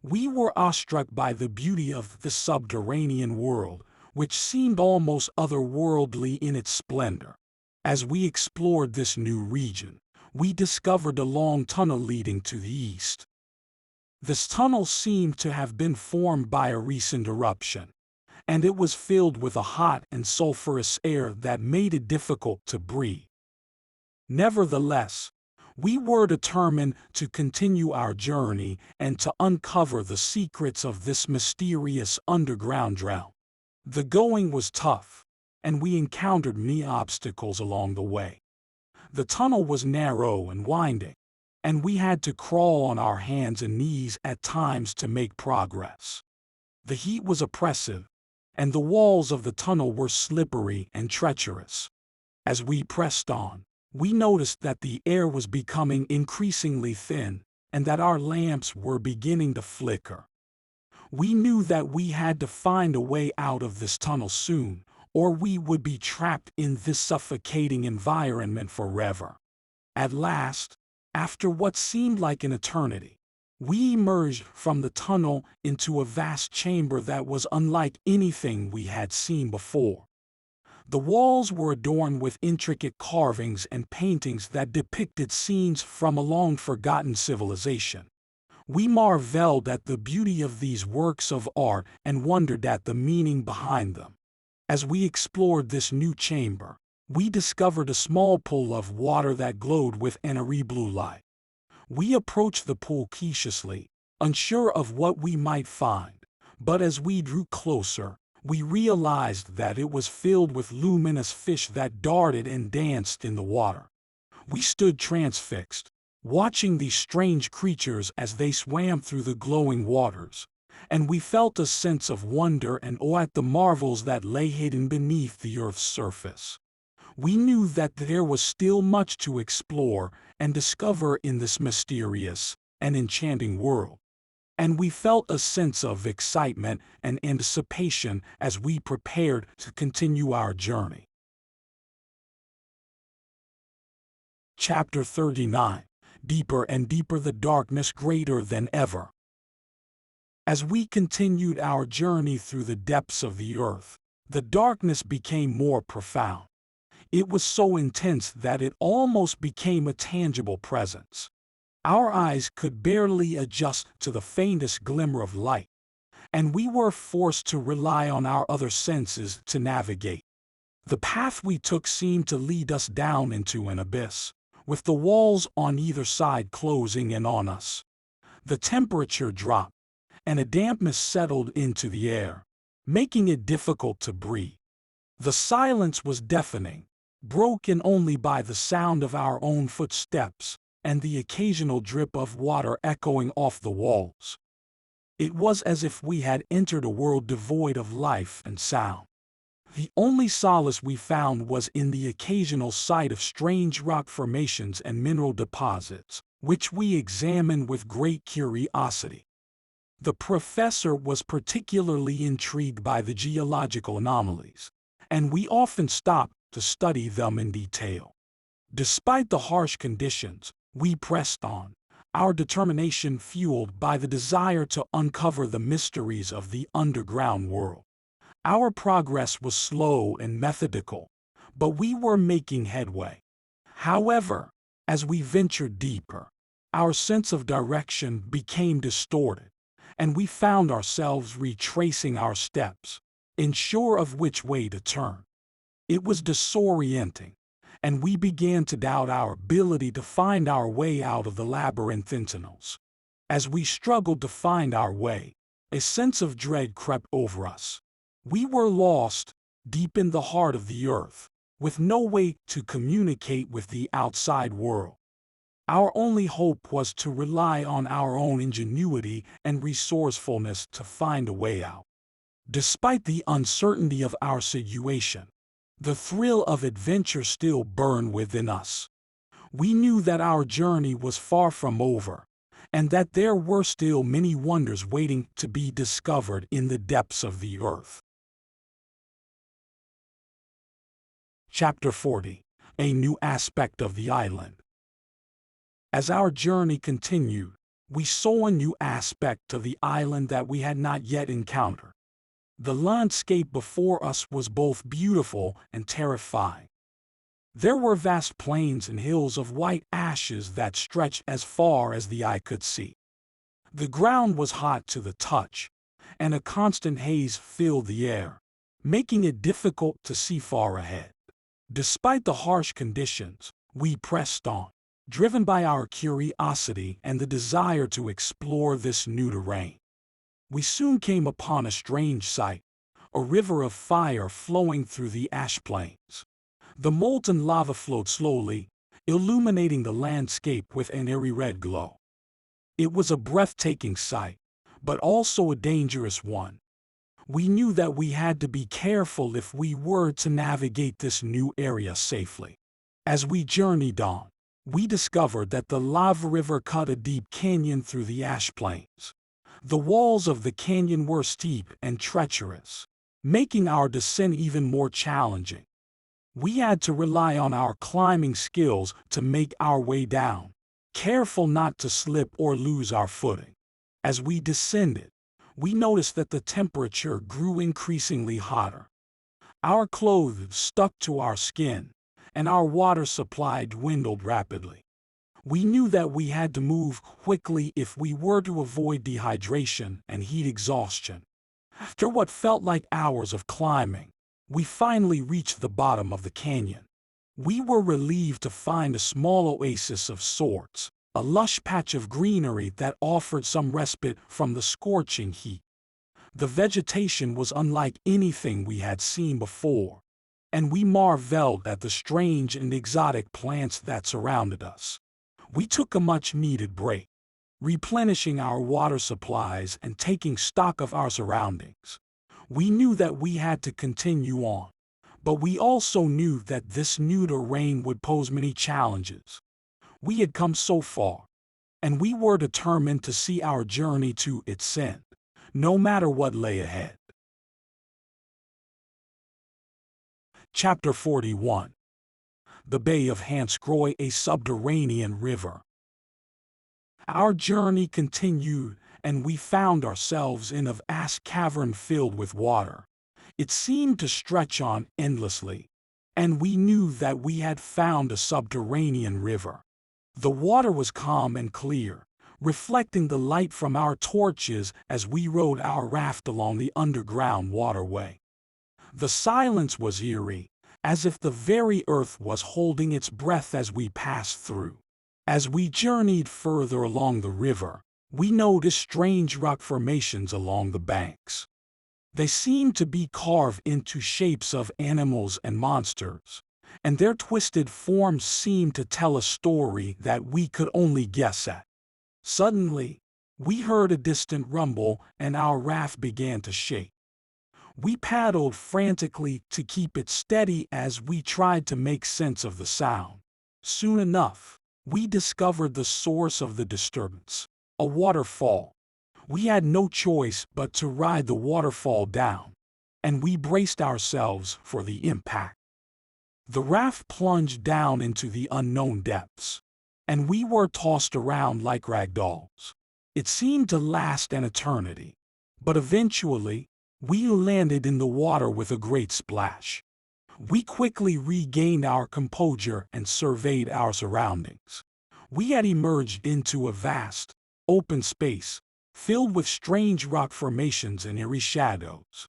We were awestruck by the beauty of the subterranean world, which seemed almost otherworldly in its splendor. As we explored this new region, we discovered a long tunnel leading to the east. This tunnel seemed to have been formed by a recent eruption, and it was filled with a hot and sulfurous air that made it difficult to breathe. Nevertheless, we were determined to continue our journey and to uncover the secrets of this mysterious underground realm. The going was tough, and we encountered many obstacles along the way. The tunnel was narrow and winding, and we had to crawl on our hands and knees at times to make progress. The heat was oppressive, and the walls of the tunnel were slippery and treacherous. As we pressed on, we noticed that the air was becoming increasingly thin, and that our lamps were beginning to flicker. We knew that we had to find a way out of this tunnel soon, or we would be trapped in this suffocating environment forever. At last, after what seemed like an eternity, we emerged from the tunnel into a vast chamber that was unlike anything we had seen before. The walls were adorned with intricate carvings and paintings that depicted scenes from a long-forgotten civilization. We marveled at the beauty of these works of art and wondered at the meaning behind them. As we explored this new chamber, we discovered a small pool of water that glowed with an airy blue light. We approached the pool cautiously, unsure of what we might find, but as we drew closer, we realized that it was filled with luminous fish that darted and danced in the water. We stood transfixed, watching these strange creatures as they swam through the glowing waters, and we felt a sense of wonder and awe at the marvels that lay hidden beneath the earth's surface. We knew that there was still much to explore and discover in this mysterious and enchanting world, and we felt a sense of excitement and anticipation as we prepared to continue our journey. Chapter 39. Deeper and deeper, the darkness greater than ever. As we continued our journey through the depths of the earth, the darkness became more profound. It was so intense that it almost became a tangible presence. Our eyes could barely adjust to the faintest glimmer of light, and we were forced to rely on our other senses to navigate. The path we took seemed to lead us down into an abyss, with the walls on either side closing in on us. The temperature dropped, and a dampness settled into the air, making it difficult to breathe. The silence was deafening, broken only by the sound of our own footsteps and the occasional drip of water echoing off the walls. It was as if we had entered a world devoid of life and sound. The only solace we found was in the occasional sight of strange rock formations and mineral deposits, which we examined with great curiosity. The professor was particularly intrigued by the geological anomalies, and we often stopped to study them in detail. Despite the harsh conditions, we pressed on, our determination fueled by the desire to uncover the mysteries of the underground world. Our progress was slow and methodical, but we were making headway. However, as we ventured deeper, our sense of direction became distorted, and we found ourselves retracing our steps, unsure of which way to turn. It was disorienting, and we began to doubt our ability to find our way out of the labyrinthine tunnels. As we struggled to find our way, a sense of dread crept over us. We were lost, deep in the heart of the earth, with no way to communicate with the outside world. Our only hope was to rely on our own ingenuity and resourcefulness to find a way out. Despite the uncertainty of our situation, the thrill of adventure still burned within us. We knew that our journey was far from over, and that there were still many wonders waiting to be discovered in the depths of the earth. Chapter 40. A New Aspect of the Island. As our journey continued, we saw a new aspect of the island that we had not yet encountered. The landscape before us was both beautiful and terrifying. There were vast plains and hills of white ashes that stretched as far as the eye could see. The ground was hot to the touch, and a constant haze filled the air, making it difficult to see far ahead. Despite the harsh conditions, we pressed on, driven by our curiosity and the desire to explore this new terrain. We soon came upon a strange sight, a river of fire flowing through the ash plains. The molten lava flowed slowly, illuminating the landscape with an eerie red glow. It was a breathtaking sight, but also a dangerous one. We knew that we had to be careful if we were to navigate this new area safely. As we journeyed on, we discovered that the lava river cut a deep canyon through the ash plains. The walls of the canyon were steep and treacherous, making our descent even more challenging. We had to rely on our climbing skills to make our way down, careful not to slip or lose our footing. As we descended, we noticed that the temperature grew increasingly hotter. Our clothes stuck to our skin, and our water supply dwindled rapidly. We knew that we had to move quickly if we were to avoid dehydration and heat exhaustion. After what felt like hours of climbing, we finally reached the bottom of the canyon. We were relieved to find a small oasis of sorts, a lush patch of greenery that offered some respite from the scorching heat. The vegetation was unlike anything we had seen before, and we marveled at the strange and exotic plants that surrounded us. We took a much-needed break, replenishing our water supplies and taking stock of our surroundings. We knew that we had to continue on, but we also knew that this new terrain would pose many challenges. We had come so far, and we were determined to see our journey to its end, no matter what lay ahead. Chapter 41. The Bay of Hanscroy, a Subterranean River. Our journey continued, and we found ourselves in a vast cavern filled with water. It seemed to stretch on endlessly, and we knew that we had found a subterranean river. The water was calm and clear, reflecting the light from our torches as we rowed our raft along the underground waterway. The silence was eerie, as if the very earth was holding its breath as we passed through. As we journeyed further along the river, we noticed strange rock formations along the banks. They seemed to be carved into shapes of animals and monsters, and their twisted forms seemed to tell a story that we could only guess at. Suddenly, we heard a distant rumble and our raft began to shake. We paddled frantically to keep it steady as we tried to make sense of the sound. Soon enough, we discovered the source of the disturbance, a waterfall. We had no choice but to ride the waterfall down, and we braced ourselves for the impact. The raft plunged down into the unknown depths, and we were tossed around like ragdolls. It seemed to last an eternity, but eventually, we landed in the water with a great splash. We quickly regained our composure and surveyed our surroundings. We had emerged into a vast, open space, filled with strange rock formations and eerie shadows.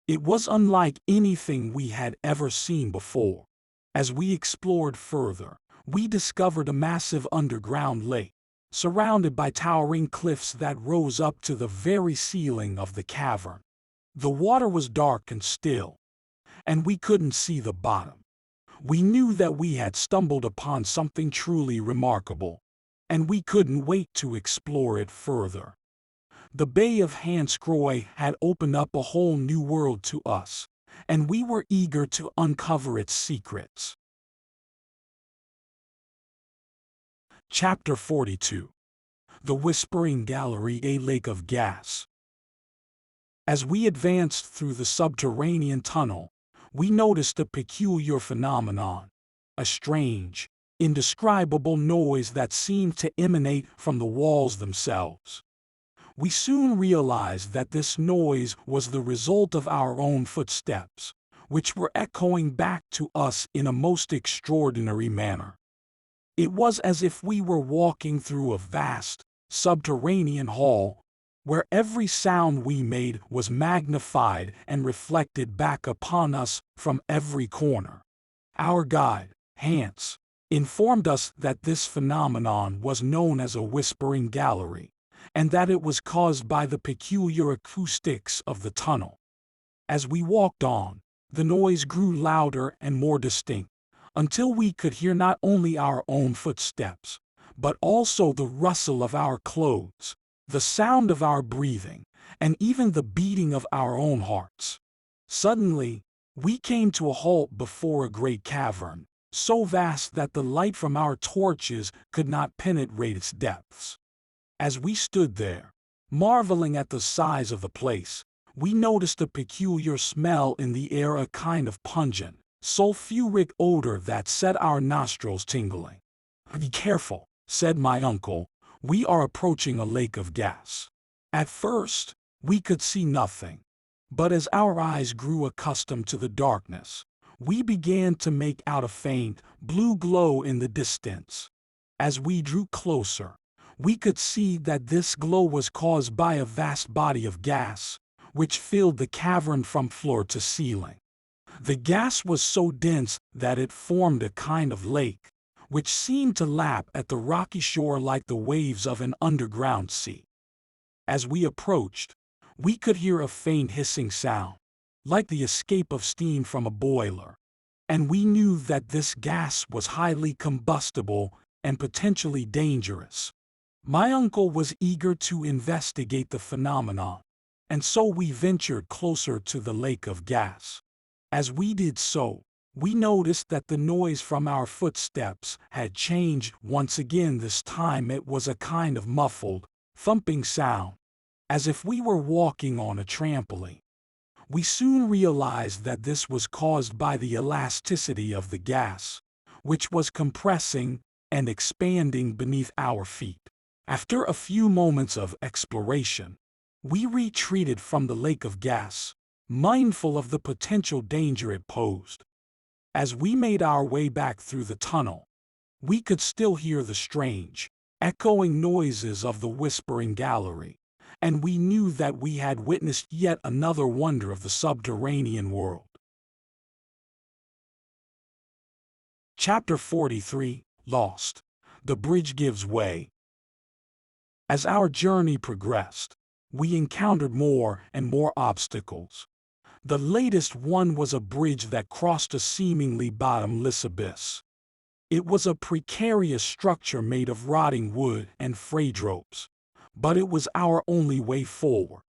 It was unlike anything we had ever seen before. As we explored further, we discovered a massive underground lake, surrounded by towering cliffs that rose up to the very ceiling of the cavern. The water was dark and still, and we couldn't see the bottom. We knew that we had stumbled upon something truly remarkable, and we couldn't wait to explore it further. The Bay of Hanscroy had opened up a whole new world to us, and we were eager to uncover its secrets. Chapter 42. The Whispering Gallery, a Lake of Gas. As we advanced through the subterranean tunnel, we noticed a peculiar phenomenon, a strange, indescribable noise that seemed to emanate from the walls themselves. We soon realized that this noise was the result of our own footsteps, which were echoing back to us in a most extraordinary manner. It was as if we were walking through a vast, subterranean hall, where every sound we made was magnified and reflected back upon us from every corner. Our guide, Hans, informed us that this phenomenon was known as a whispering gallery, and that it was caused by the peculiar acoustics of the tunnel. As we walked on, the noise grew louder and more distinct, until we could hear not only our own footsteps, but also the rustle of our clothes, the sound of our breathing, and even the beating of our own hearts. Suddenly, we came to a halt before a great cavern, so vast that the light from our torches could not penetrate its depths. As we stood there, marveling at the size of the place, we noticed a peculiar smell in the air, a kind of pungent, sulfuric odor that set our nostrils tingling. "Be careful," said my uncle, "we are approaching a lake of gas." At first, we could see nothing, but as our eyes grew accustomed to the darkness, we began to make out a faint, blue glow in the distance. As we drew closer, we could see that this glow was caused by a vast body of gas, which filled the cavern from floor to ceiling. The gas was so dense that it formed a kind of lake, which seemed to lap at the rocky shore like the waves of an underground sea. As we approached, we could hear a faint hissing sound, like the escape of steam from a boiler, and we knew that this gas was highly combustible and potentially dangerous. My uncle was eager to investigate the phenomenon, and so we ventured closer to the lake of gas. As we did so, we noticed that the noise from our footsteps had changed once again. This time it was a kind of muffled, thumping sound, as if we were walking on a trampoline. We soon realized that this was caused by the elasticity of the gas, which was compressing and expanding beneath our feet. After a few moments of exploration, we retreated from the lake of gas, mindful of the potential danger it posed. As we made our way back through the tunnel, we could still hear the strange, echoing noises of the whispering gallery, and we knew that we had witnessed yet another wonder of the subterranean world. Chapter 43, Lost. The bridge gives way. As our journey progressed, we encountered more and more obstacles. The latest one was a bridge that crossed a seemingly bottomless abyss. It was a precarious structure made of rotting wood and frayed ropes, but it was our only way forward.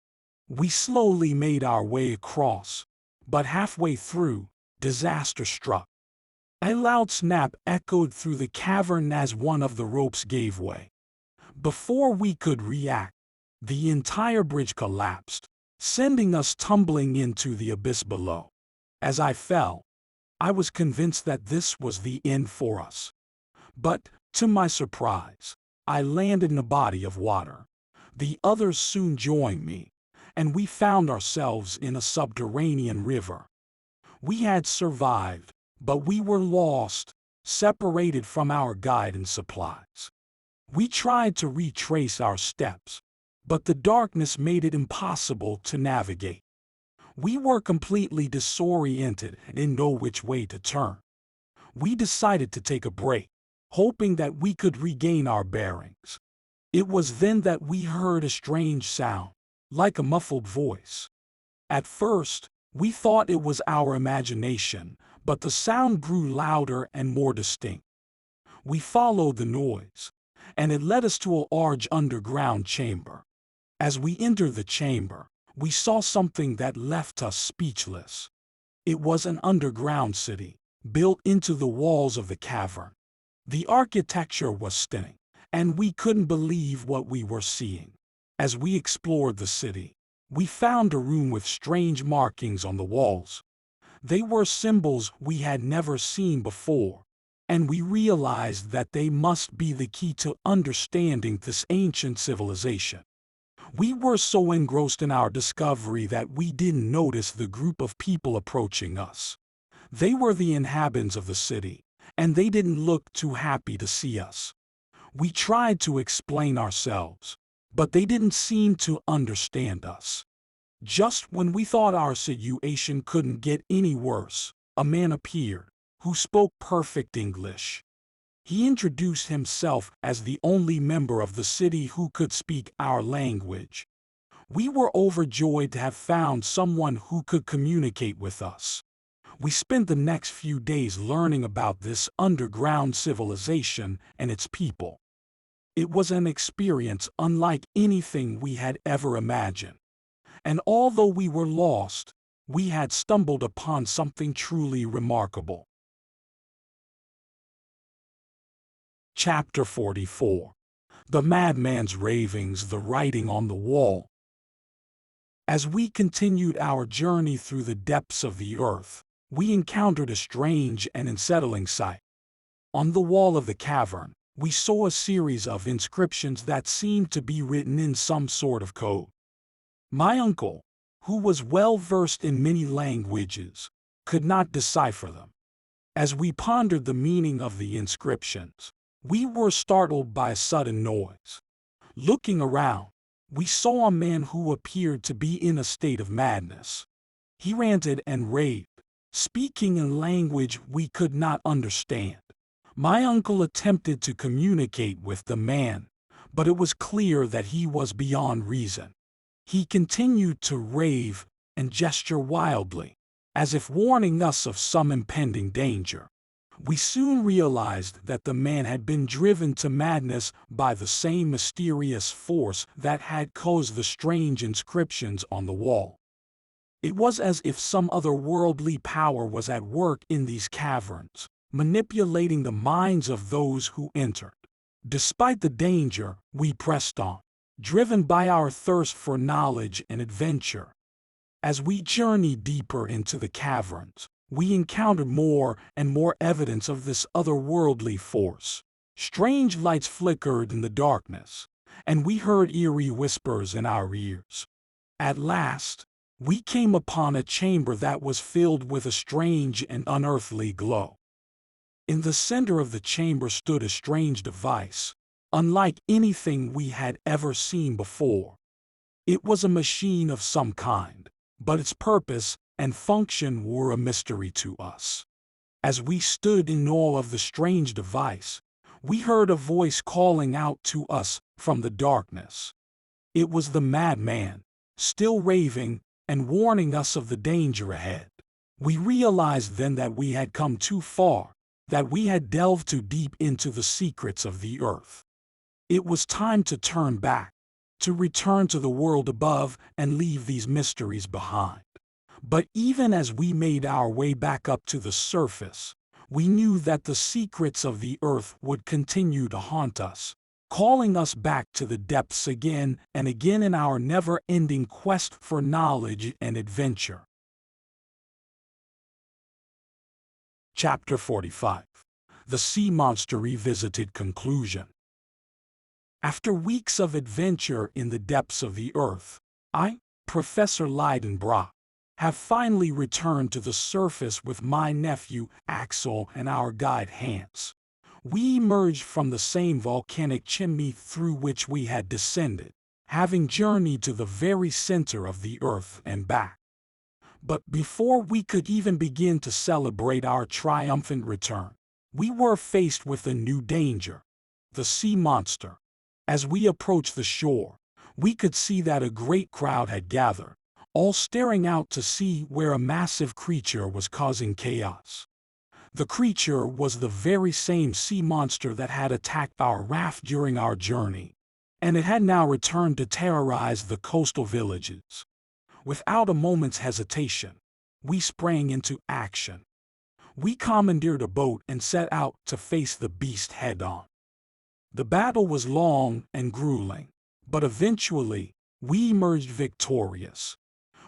We slowly made our way across, but halfway through, disaster struck. A loud snap echoed through the cavern as one of the ropes gave way. Before we could react, the entire bridge collapsed, sending us tumbling into the abyss below. As I fell, I was convinced that this was the end for us. But, to my surprise, I landed in a body of water. The others soon joined me, and we found ourselves in a subterranean river. We had survived, but we were lost, separated from our guide and supplies. We tried to retrace our steps, but the darkness made it impossible to navigate. We were completely disoriented and didn't know which way to turn. We decided to take a break, hoping that we could regain our bearings. It was then that we heard a strange sound, like a muffled voice. At first, we thought it was our imagination, but the sound grew louder and more distinct. We followed the noise, and it led us to a large underground chamber. As we entered the chamber, we saw something that left us speechless. It was an underground city, built into the walls of the cavern. The architecture was stunning, and we couldn't believe what we were seeing. As we explored the city, we found a room with strange markings on the walls. They were symbols we had never seen before, and we realized that they must be the key to understanding this ancient civilization. We were so engrossed in our discovery that we didn't notice the group of people approaching us. They were the inhabitants of the city, and they didn't look too happy to see us. We tried to explain ourselves, but they didn't seem to understand us. Just when we thought our situation couldn't get any worse, a man appeared, who spoke perfect English. He introduced himself as the only member of the city who could speak our language. We were overjoyed to have found someone who could communicate with us. We spent the next few days learning about this underground civilization and its people. It was an experience unlike anything we had ever imagined. And although we were lost, we had stumbled upon something truly remarkable. Chapter 44. The Madman's Ravings, the Writing on the Wall. As we continued our journey through the depths of the earth, we encountered a strange and unsettling sight. On the wall of the cavern, we saw a series of inscriptions that seemed to be written in some sort of code. My uncle, who was well versed in many languages, could not decipher them. As we pondered the meaning of the inscriptions, we were startled by a sudden noise. Looking around, we saw a man who appeared to be in a state of madness. He ranted and raved, speaking in language we could not understand. My uncle attempted to communicate with the man, but it was clear that he was beyond reason. He continued to rave and gesture wildly, as if warning us of some impending danger. We soon realized that the man had been driven to madness by the same mysterious force that had caused the strange inscriptions on the wall. It was as if some otherworldly power was at work in these caverns, manipulating the minds of those who entered. Despite the danger, we pressed on, driven by our thirst for knowledge and adventure. As we journeyed deeper into the caverns, we encountered more and more evidence of this otherworldly force. Strange lights flickered in the darkness, and we heard eerie whispers in our ears. At last, we came upon a chamber that was filled with a strange and unearthly glow. In the center of the chamber stood a strange device, unlike anything we had ever seen before. It was a machine of some kind, but its purpose and function were a mystery to us. As we stood in awe of the strange device, we heard a voice calling out to us from the darkness. It was the Madman, still raving and warning us of the danger ahead. We realized then that we had come too far, that we had delved too deep into the secrets of the earth. It was time to turn back, to return to the world above and leave these mysteries behind. But even as we made our way back up to the surface, we knew that the secrets of the earth would continue to haunt us, calling us back to the depths again and again in our never-ending quest for knowledge and adventure. Chapter 45. The Sea Monster Revisited Conclusion. After weeks of adventure in the depths of the earth, I, Professor Leidenbrock, have finally returned to the surface with my nephew Axel and our guide Hans. We emerged from the same volcanic chimney through which we had descended, having journeyed to the very center of the earth and back. But before we could even begin to celebrate our triumphant return, we were faced with a new danger: the sea monster. As we approached the shore, we could see that a great crowd had gathered, all staring out to see where a massive creature was causing chaos. The creature was the very same sea monster that had attacked our raft during our journey, and it had now returned to terrorize the coastal villages. Without a moment's hesitation, we sprang into action. We commandeered a boat and set out to face the beast head-on. The battle was long and grueling, but eventually, we emerged victorious.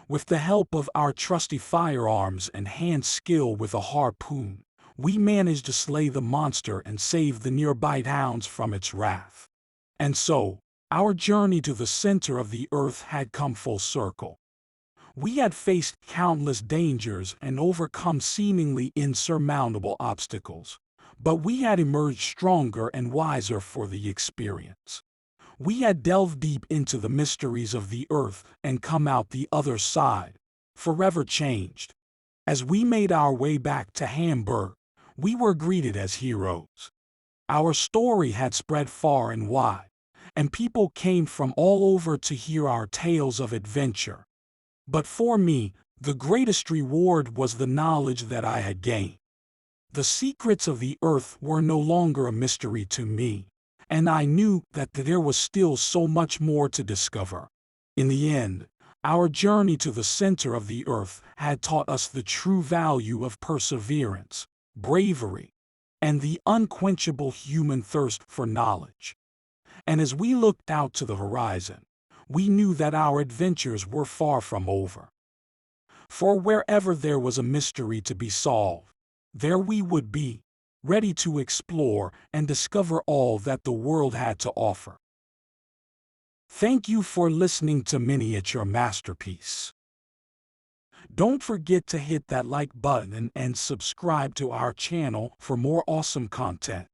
With the help of our trusty firearms and Hans' skill with a harpoon, we managed to slay the monster and save the nearby towns from its wrath. And so, our journey to the center of the earth had come full circle. We had faced countless dangers and overcome seemingly insurmountable obstacles, but we had emerged stronger and wiser for the experience. We had delved deep into the mysteries of the earth and come out the other side, forever changed. As we made our way back to Hamburg, we were greeted as heroes. Our story had spread far and wide, and people came from all over to hear our tales of adventure. But for me, the greatest reward was the knowledge that I had gained. The secrets of the earth were no longer a mystery to me, and I knew that there was still so much more to discover. In the end, our journey to the center of the earth had taught us the true value of perseverance, bravery, and the unquenchable human thirst for knowledge. And as we looked out to the horizon, we knew that our adventures were far from over. For wherever there was a mystery to be solved, there we would be, ready to explore and discover all that the world had to offer. Thank you for listening to Miniature Masterpiece. Don't forget to hit that like button and subscribe to our channel for more awesome content.